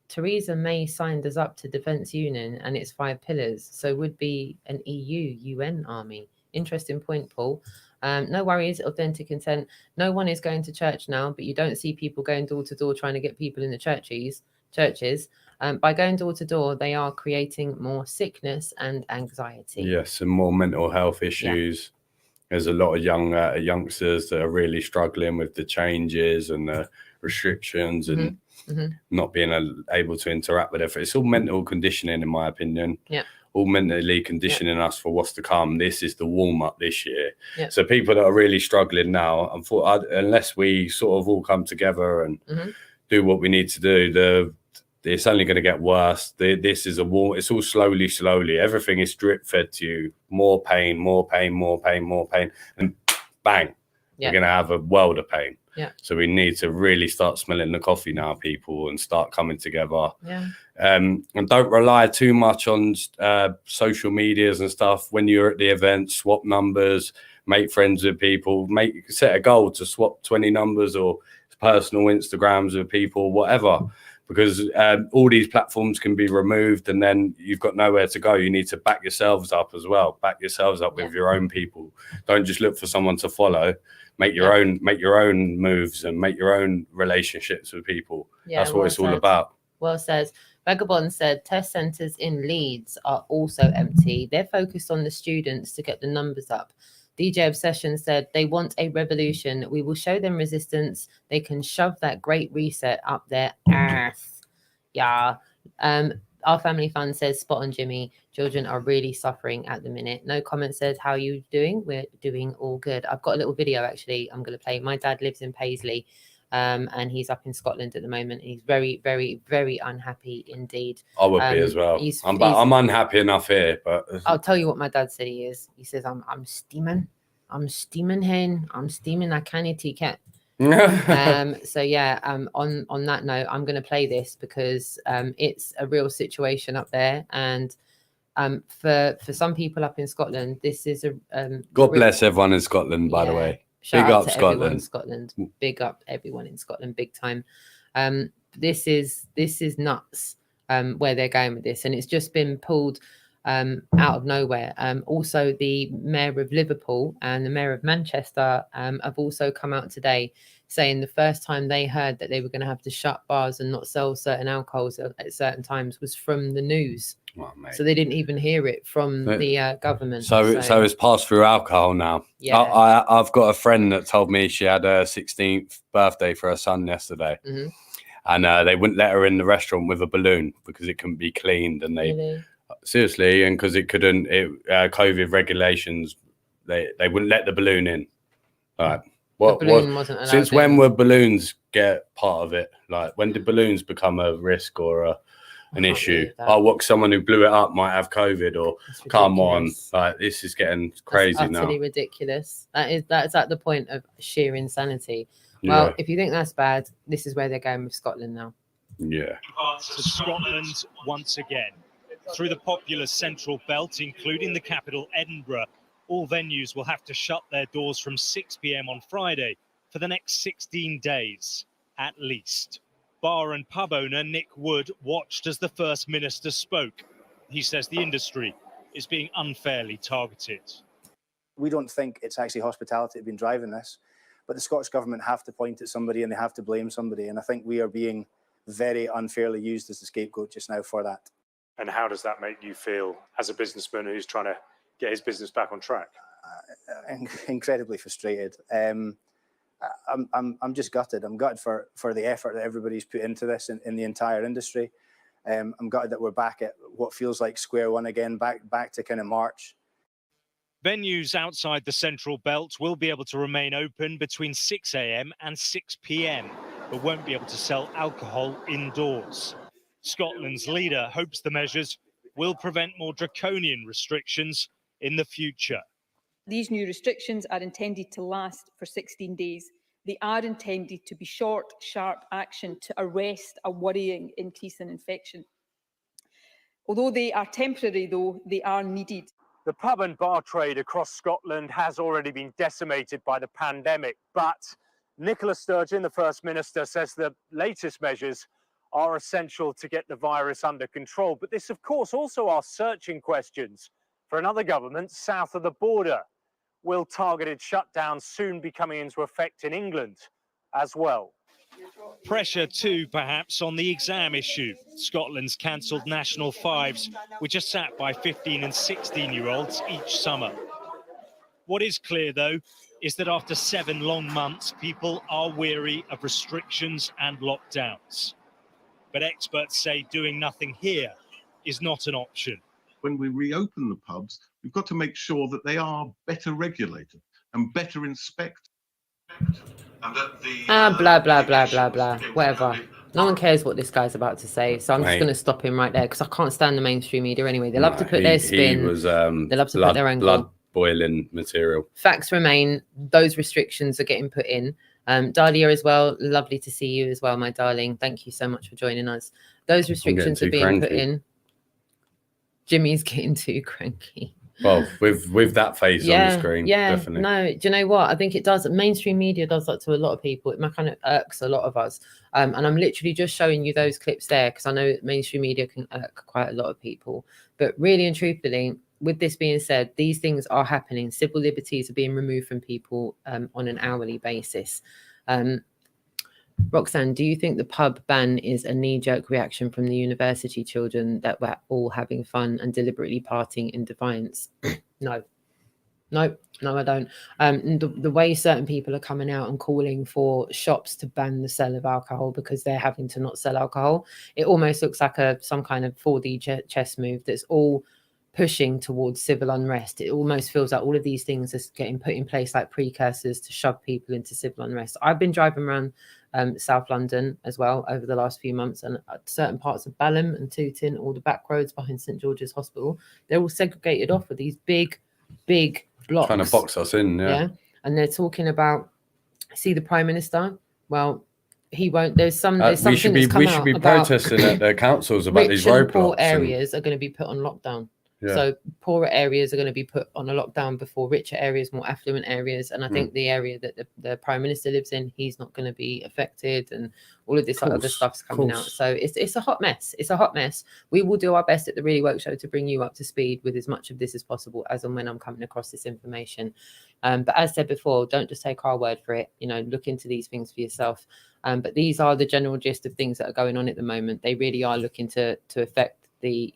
Theresa May signed us up to Defence Union and its 5 pillars, so would be an EU-UN army. Interesting point, Paul. No worries, authentic intent. No one is going to church now, but you don't see people going door to door trying to get people in the churches. By going door to door, they are creating more sickness and anxiety. Yes, and more mental health issues. There's a lot of youngsters that are really struggling with the changes and the restrictions and not being able to interact with it. It's all mental conditioning, in my opinion. All mentally conditioning us for what's to come. This is the warm-up this year. So people that are really struggling now, unless we sort of all come together and do what we need to do, it's only going to get worse. This is a war. It's all slowly. Everything is drip fed to you. More pain, and bang, you're going to have a world of pain. So we need to really start smelling the coffee now, people, and start coming together. And don't rely too much on social medias and stuff. When you're at the event, swap numbers, make friends with people, set a goal to swap 20 numbers or personal Instagrams with people, whatever. Because all these platforms can be removed and then you've got nowhere to go. You need to back yourselves up as well. Back yourselves up with your own people. Don't just look for someone to follow. Make your own moves and make your own relationships with people. That's what it's all about. Well said. Vagabond said test centres in Leeds are also empty. They're focused on the students to get the numbers up. DJ Obsession said they want a revolution. We will show them resistance. They can shove that great reset up their ass. Yeah. Our family fund says spot on, Jimmy. Children are really suffering at the minute. No comment says how you doing. We're doing all good. I've got a little video actually I'm going to play. My dad lives in Paisley. And he's up in Scotland at the moment. He's very, very, very unhappy indeed. I would be as well. I'm unhappy enough here, but I'll tell you what my dad said he is. He says, I'm steaming. I'm steaming hen. I'm steaming that canny ticket. So yeah, on that note, I'm going to play this because it's a real situation up there. And for some people up in Scotland, this is a God bless everyone in Scotland, by the way. Shout Big out up to Scotland. Scotland. Big up everyone in Scotland, big time. This is nuts where they're going with this, and it's just been pulled out of nowhere. Also, the mayor of Liverpool and the mayor of Manchester have also come out today saying the first time they heard that they were going to have to shut bars and not sell certain alcohols at certain times was from the news. Oh, so they didn't even hear it from the government. So it's passed through alcohol now. Yeah. I've got a friend that told me she had her 16th birthday for her son yesterday. And they wouldn't let her in the restaurant with a balloon because it couldn't be cleaned. And seriously, and because it couldn't, COVID regulations, they wouldn't let the balloon in. All right. Since when were balloons get part of it? Like, when did balloons become a risk or an issue? Someone who blew it up might have COVID, or come on, like, this is getting crazy now. Utterly ridiculous. That's at the point of sheer insanity. Well, if you think that's bad, this is where they're going with Scotland now. Yeah. To Scotland once again. Through the populous central belt, including the capital Edinburgh, all venues will have to shut their doors from 6 p.m. on Friday for the next 16 days, at least. Bar and pub owner Nick Wood watched as the First Minister spoke. He says the industry is being unfairly targeted. We don't think it's actually hospitality that's been driving this, but the Scottish Government have to point at somebody and they have to blame somebody. And I think we are being very unfairly used as the scapegoat just now for that. And how does that make you feel as a businessman who's trying to get his business back on track? Incredibly frustrated. I'm just gutted. I'm gutted for the effort that everybody's put into this in the entire industry. I'm gutted that we're back at what feels like square one again, back to kind of March. Venues outside the Central Belt will be able to remain open between 6 a.m. and 6 p.m, but won't be able to sell alcohol indoors. Scotland's leader hopes the measures will prevent more draconian restrictions in the future. These new restrictions are intended to last for 16 days. They are intended to be short, sharp action to arrest a worrying increase in infection. Although they are temporary, though, they are needed. The pub and bar trade across Scotland has already been decimated by the pandemic, but Nicola Sturgeon, the First Minister, says the latest measures are essential to get the virus under control. But this, of course, also asks searching questions for another government south of the border. Will targeted shutdowns soon be coming into effect in England as well? Pressure too, perhaps, on the exam issue. Scotland's cancelled national fives, which are sat by 15 and 16-year-olds each summer. What is clear, though, is that after 7 long months, people are weary of restrictions and lockdowns. But experts say doing nothing here is not an option. When we reopen the pubs, we've got to make sure that they are better regulated and better inspected. Blah, blah, blah, blah, blah. Whatever. No one cares what this guy's about to say, so I'm just going to stop him right there because I can't stand the mainstream media anyway. They love to put their spin. He was, they love to put their angle. Blood boiling material. Facts remain. Those restrictions are getting put in. Dahlia as well. Lovely to see you as well, my darling. Thank you so much for joining us. Those restrictions are being put in. Jimmy's getting too cranky. Well, with that face on the screen, definitely. No, do you know what? I think it does. Mainstream media does that to a lot of people. It kind of irks a lot of us. And I'm literally just showing you those clips there because I know mainstream media can irk quite a lot of people. But really and truthfully, with this being said, these things are happening. Civil liberties are being removed from people on an hourly basis. Roxanne, do you think the pub ban is a knee-jerk reaction from the university children that were all having fun and deliberately partying in defiance? No, I don't. The way certain people are coming out and calling for shops to ban the sale of alcohol because they're having to not sell alcohol, it almost looks like some kind of 4D chess move that's all pushing towards civil unrest. It almost feels like all of these things are getting put in place like precursors to shove people into civil unrest. I've been driving around South London as well over the last few months, and certain parts of Balham and Tooting, all the back roads behind St George's Hospital, they're all segregated off with these big blocks. Trying to box us in, yeah. And they're talking about, see the Prime Minister? Well, he won't. There's something we should be protesting at the councils about these roadblocks. Poor areas are going to be put on lockdown. Yeah. So poorer areas are going to be put on a lockdown before richer areas, more affluent areas. And I think the area that the Prime Minister lives in, he's not going to be affected, and all of this other stuff's coming out. So it's a hot mess. It's a hot mess. We will do our best at the Really Woke Show to bring you up to speed with as much of this as possible as and when I'm coming across this information. But as said before, don't just take our word for it. Look into these things for yourself. But these are the general gist of things that are going on at the moment. They really are looking to affect the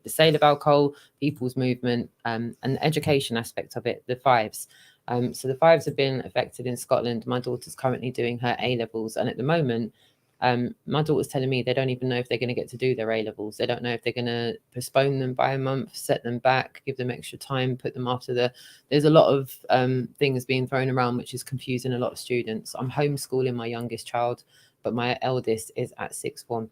sale of alcohol, people's movement, and the education aspect of it, the fives. So the fives have been affected in Scotland. My daughter's currently doing her A-levels. And at the moment, my daughter's telling me they don't even know if they're going to get to do their A-levels. They don't know if they're going to postpone them by a month, set them back, give them extra time, put them after there's a lot of things being thrown around, which is confusing a lot of students. I'm homeschooling my youngest child, but my eldest is at sixth form.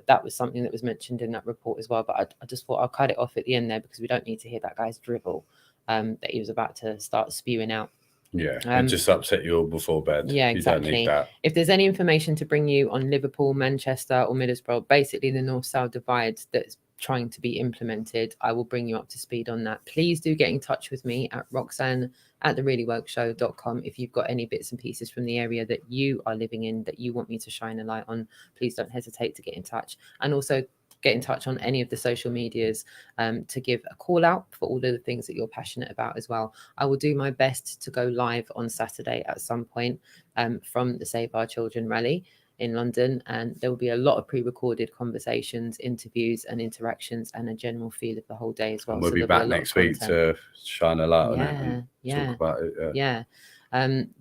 That was something that was mentioned in that report as well, but I just thought I'll cut it off at the end there because we don't need to hear that guy's drivel that he was about to start spewing out. Yeah, it just upset you all before bed. Yeah, exactly. You don't need that. If there's any information to bring you on Liverpool, Manchester or Middlesbrough, basically the North-South divide that's trying to be implemented, I will bring you up to speed on that. Please do get in touch with me at roxanne@thereallyworkshow.com if you've got any bits and pieces from the area that you are living in that you want me to shine a light on. Please don't hesitate to get in touch. And also get in touch on any of the social medias to give a call out for all of the things that you're passionate about as well. I will do my best to go live on Saturday at some point from the Save Our Children rally in London, and there will be a lot of pre-recorded conversations, interviews and interactions, and a general feel of the whole day as well. And we'll so be back next week to shine a light on it and talk about it.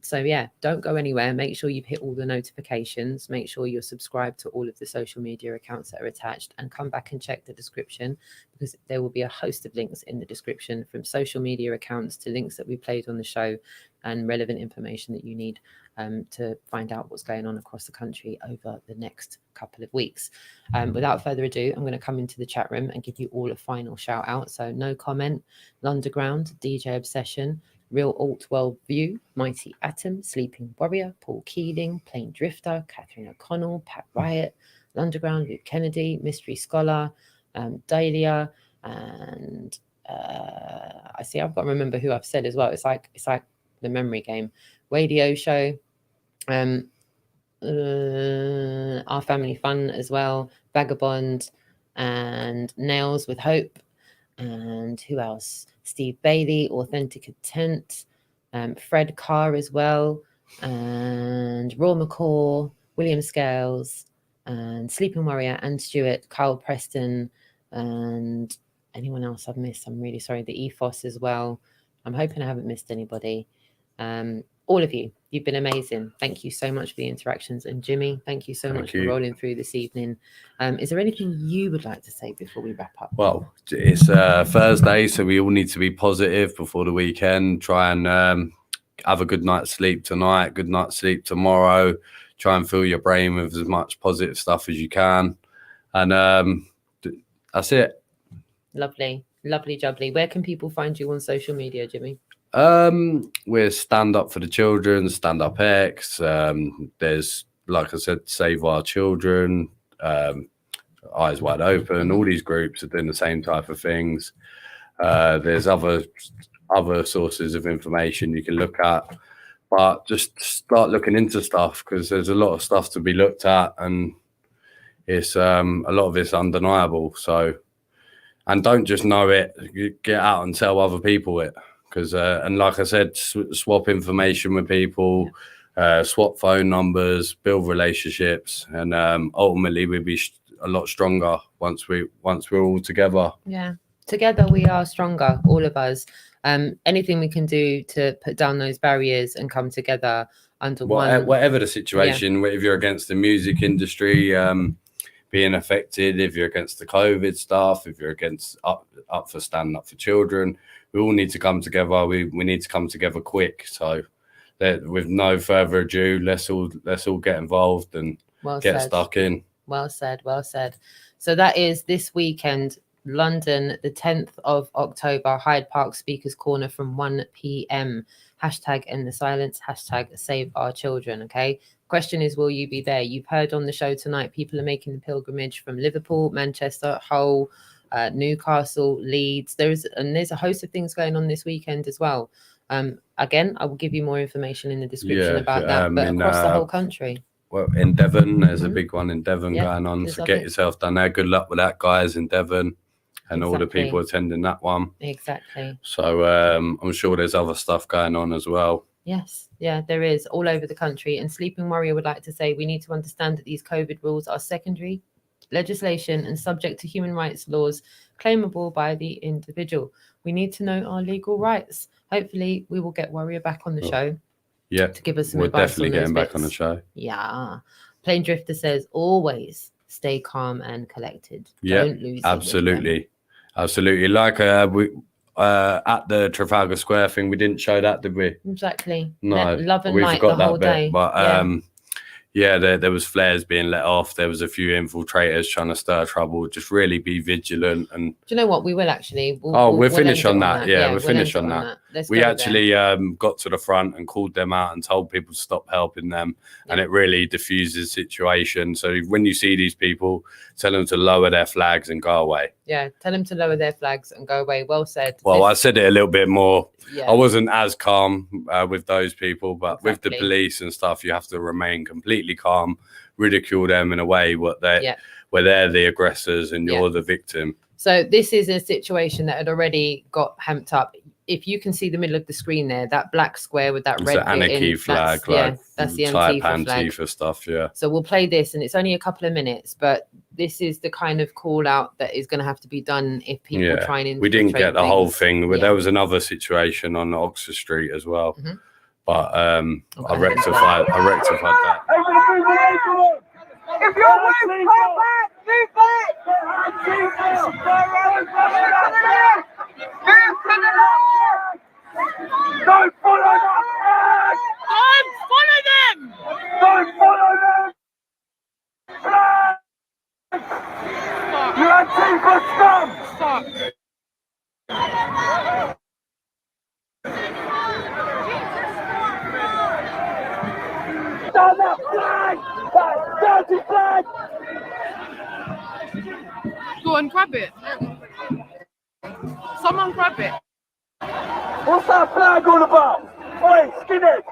So yeah, don't go anywhere. Make sure you've hit all the notifications. Make sure you're subscribed to all of the social media accounts that are attached, and come back and check the description, because there will be a host of links in the description, from social media accounts to links that we played on the show and relevant information that you need to find out what's going on across the country over the next couple of weeks. Without further ado, I'm going to come into the chat room and give you all a final shout out. So No Comment, Lunderground, DJ Obsession, Real Alt World View, Mighty Atom, Sleeping Warrior, Paul Keeling, Plain Drifter, Catherine O'Connell, Pat Riot, Lunderground, Luke Kennedy, Mystery Scholar, Dahlia, and I see I've got to remember who I've said as well. It's like the memory game. Radio Show, Our Family Fun as well, Vagabond, and Nails with Hope, and who else? Steve Bailey, Authentic Intent, Fred Carr as well, and Raw McCaw, William Scales, and Sleeping Warrior, and Stewart, Kyle Preston, and anyone else I've missed. I'm really sorry. The Ethos as well. I'm hoping I haven't missed anybody. All of you, you've been amazing. Thank you so much for the interactions. And Jimmy, thank you so much for rolling through this evening. Is there anything you would like to say before we wrap up? Well, it's Thursday, so we all need to be positive before the weekend. Try and have a good night's sleep tonight, good night's sleep tomorrow. Try and fill your brain with as much positive stuff as you can. And that's it. Lovely, lovely jubbly. Where can people find you on social media, Jimmy? We're Stand Up for the Children, Stand Up X. There's, like I said, Save Our Children, Eyes Wide Open. All these groups are doing the same type of things. There's other sources of information you can look at, but just start looking into stuff, because there's a lot of stuff to be looked at, and it's a lot of it's undeniable. So, and don't just know it, you get out and tell other people it. Because and like I said, swap information with people, swap phone numbers, build relationships, and ultimately we'll be a lot stronger once we're all together. Yeah, together we are stronger, all of us. Anything we can do to put down those barriers and come together under whatever the situation. If you're against the music industry being affected, if you're against the COVID stuff, if you're against up for Stand Up for Children, we all need to come together. We need to come together quick. So with no further ado, let's all get involved and get stuck in. Well said, well said. So that is this weekend, London, the 10th of October, Hyde Park Speakers Corner from 1 p.m. #End the Silence, #Save Our Children. Okay. Question is, will you be there? You've heard on the show tonight, people are making the pilgrimage from Liverpool, Manchester, Hull, Newcastle, Leeds. There's a host of things going on this weekend as well. Again, I will give you more information in the description about that, but across the whole country. Well, in Devon, there's a big one in Devon going on. So get yourself down there. Good luck with that, guys, in Devon, and all the people attending that one. Exactly. So I'm sure there's other stuff going on as well. Yes, yeah, there is, all over the country. And Sleeping Warrior would like to say we need to understand that these COVID rules are secondary legislation and subject to human rights laws claimable by the individual. We need to know our legal rights. Hopefully we will get Warrior back on the show. Yeah, to give us some we're advice definitely getting back on the show. Yeah. Plain Drifter says always stay calm and collected. Yeah, Don't lose absolutely. Absolutely. Like we at the Trafalgar Square thing, we didn't show that, did we? Exactly. No, love and we light forgot the whole that bit. day. But yeah, there was flares being let off. There was a few infiltrators trying to stir trouble. Just really be vigilant. And do you know what? We will actually. We're finished on that. Yeah, we're finished on that. We actually there. Got to the front and called them out and told people to stop helping them. Yeah. And it really diffuses the situation. So when you see these people, tell them to lower their flags and go away. Yeah, tell them to lower their flags and go away. Well said. Well, I said it a little bit more. Yeah. I wasn't as calm with those people, but with the police and stuff, you have to remain completely calm, ridicule them in a way what where they're the aggressors and you're the victim. So this is a situation that had already got hamped up. If you can see the middle of the screen there, that black square with that It's red an anarchy flag, that's the type Antifa flag. stuff. Yeah. So we'll play this, and it's only a couple of minutes, but this is the kind of call out that is going to have to be done if people try and infiltrate. We didn't get the whole thing, but Yeah. there was another situation on Oxford Street as well. Mm-hmm. But I rectified that. If you're with, come back, move back. Move to the left. Don't follow that flag. Don't follow them. Don't follow them. Flag. You're Antifa scum. Fuck. Down that flag! That dirty flag! Go and grab it. Someone grab it. What's that flag all about? Oi, skinhead!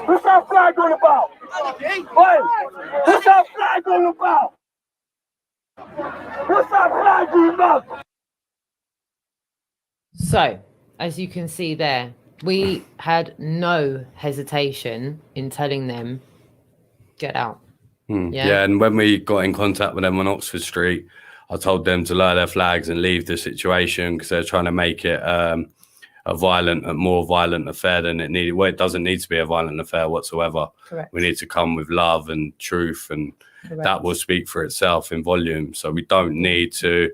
What's that flag all about? Oi! What's that flag all about? What's that flag all about? So, as you can see there, we had no hesitation in telling them, get out. Yeah, and when we got in contact with them on Oxford Street, I told them to lower their flags and leave the situation because they're trying to make it a more violent affair than it needed. Well, it doesn't need to be a violent affair whatsoever. Correct. We need to come with love and truth, and that will speak for itself in volume. So we don't need to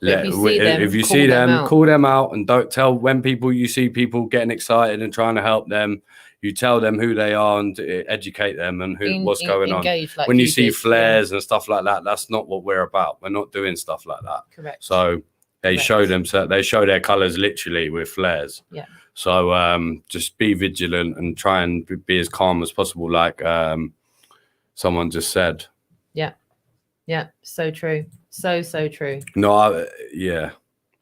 if you see them, call them out, and don't tell when you see people getting excited and trying to help them. You tell them who they are and educate them and what's going on. Like when you see flares and stuff like that, that's not what we're about. We're not doing stuff like that. Correct. So they show their colours literally with flares. Yeah. So just be vigilant and try and be as calm as possible, like someone just said. Yeah. Yeah. So true. So true. No, yeah.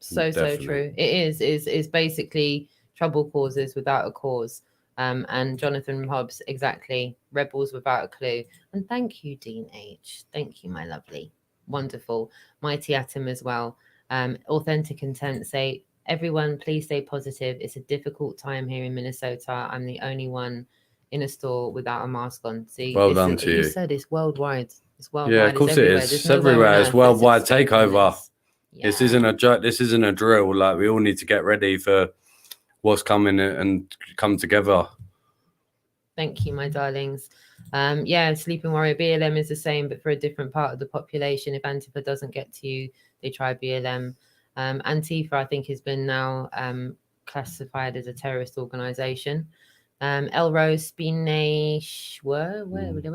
So true. It is basically trouble causes without a cause. And Jonathan Hobbs, exactly. Rebels without a clue. And thank you, Dean H. Thank you, my lovely. Wonderful. Mighty Atom as well. Authentic Intent say, everyone, please stay positive. It's a difficult time here in Minnesota. I'm the only one in a store without a mask on. See, well done to you. You said it's worldwide. It's worldwide. Yeah, of course it is. It's everywhere. It's worldwide takeover. Yeah. This isn't a joke. This isn't a drill. Like, we all need to get ready for what's coming and come together. Thank you, my darlings. Yeah, Sleeping Warrior BLM is the same, but for a different part of the population. If Antifa doesn't get to you, they try BLM. Antifa, I think, has been now classified as a terrorist organization. Elrose Spinesh, where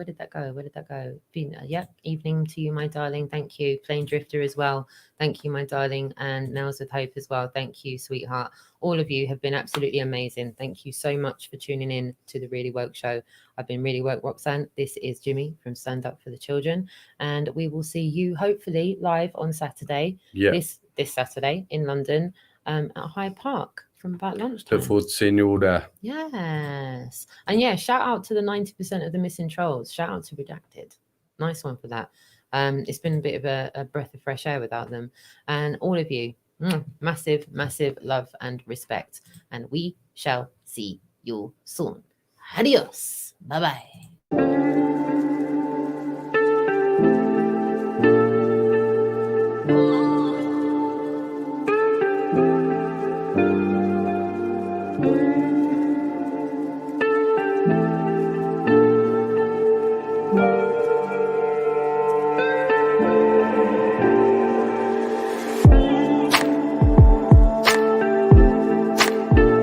did that go? Where did that go? Yeah, evening to you, my darling. Thank you. Plain Drifter as well. Thank you, my darling. And Nails with Hope as well. Thank you, sweetheart. All of you have been absolutely amazing. Thank you so much for tuning in to the Really Woke Show. I've been Really Woke Roxanne. This is Jimmy from Stand Up for the Children. And we will see you hopefully live on Saturday. Yeah. This Saturday in London at Hyde Park. From about lunchtime. Look forward to seeing you all there. Yes. And yeah, shout out to the 90% of the missing trolls. Shout out to Redacted. Nice one for that. It's been a bit of a breath of fresh air without them. And all of you, massive, massive love and respect. And we shall see you soon. Adios. Bye-bye.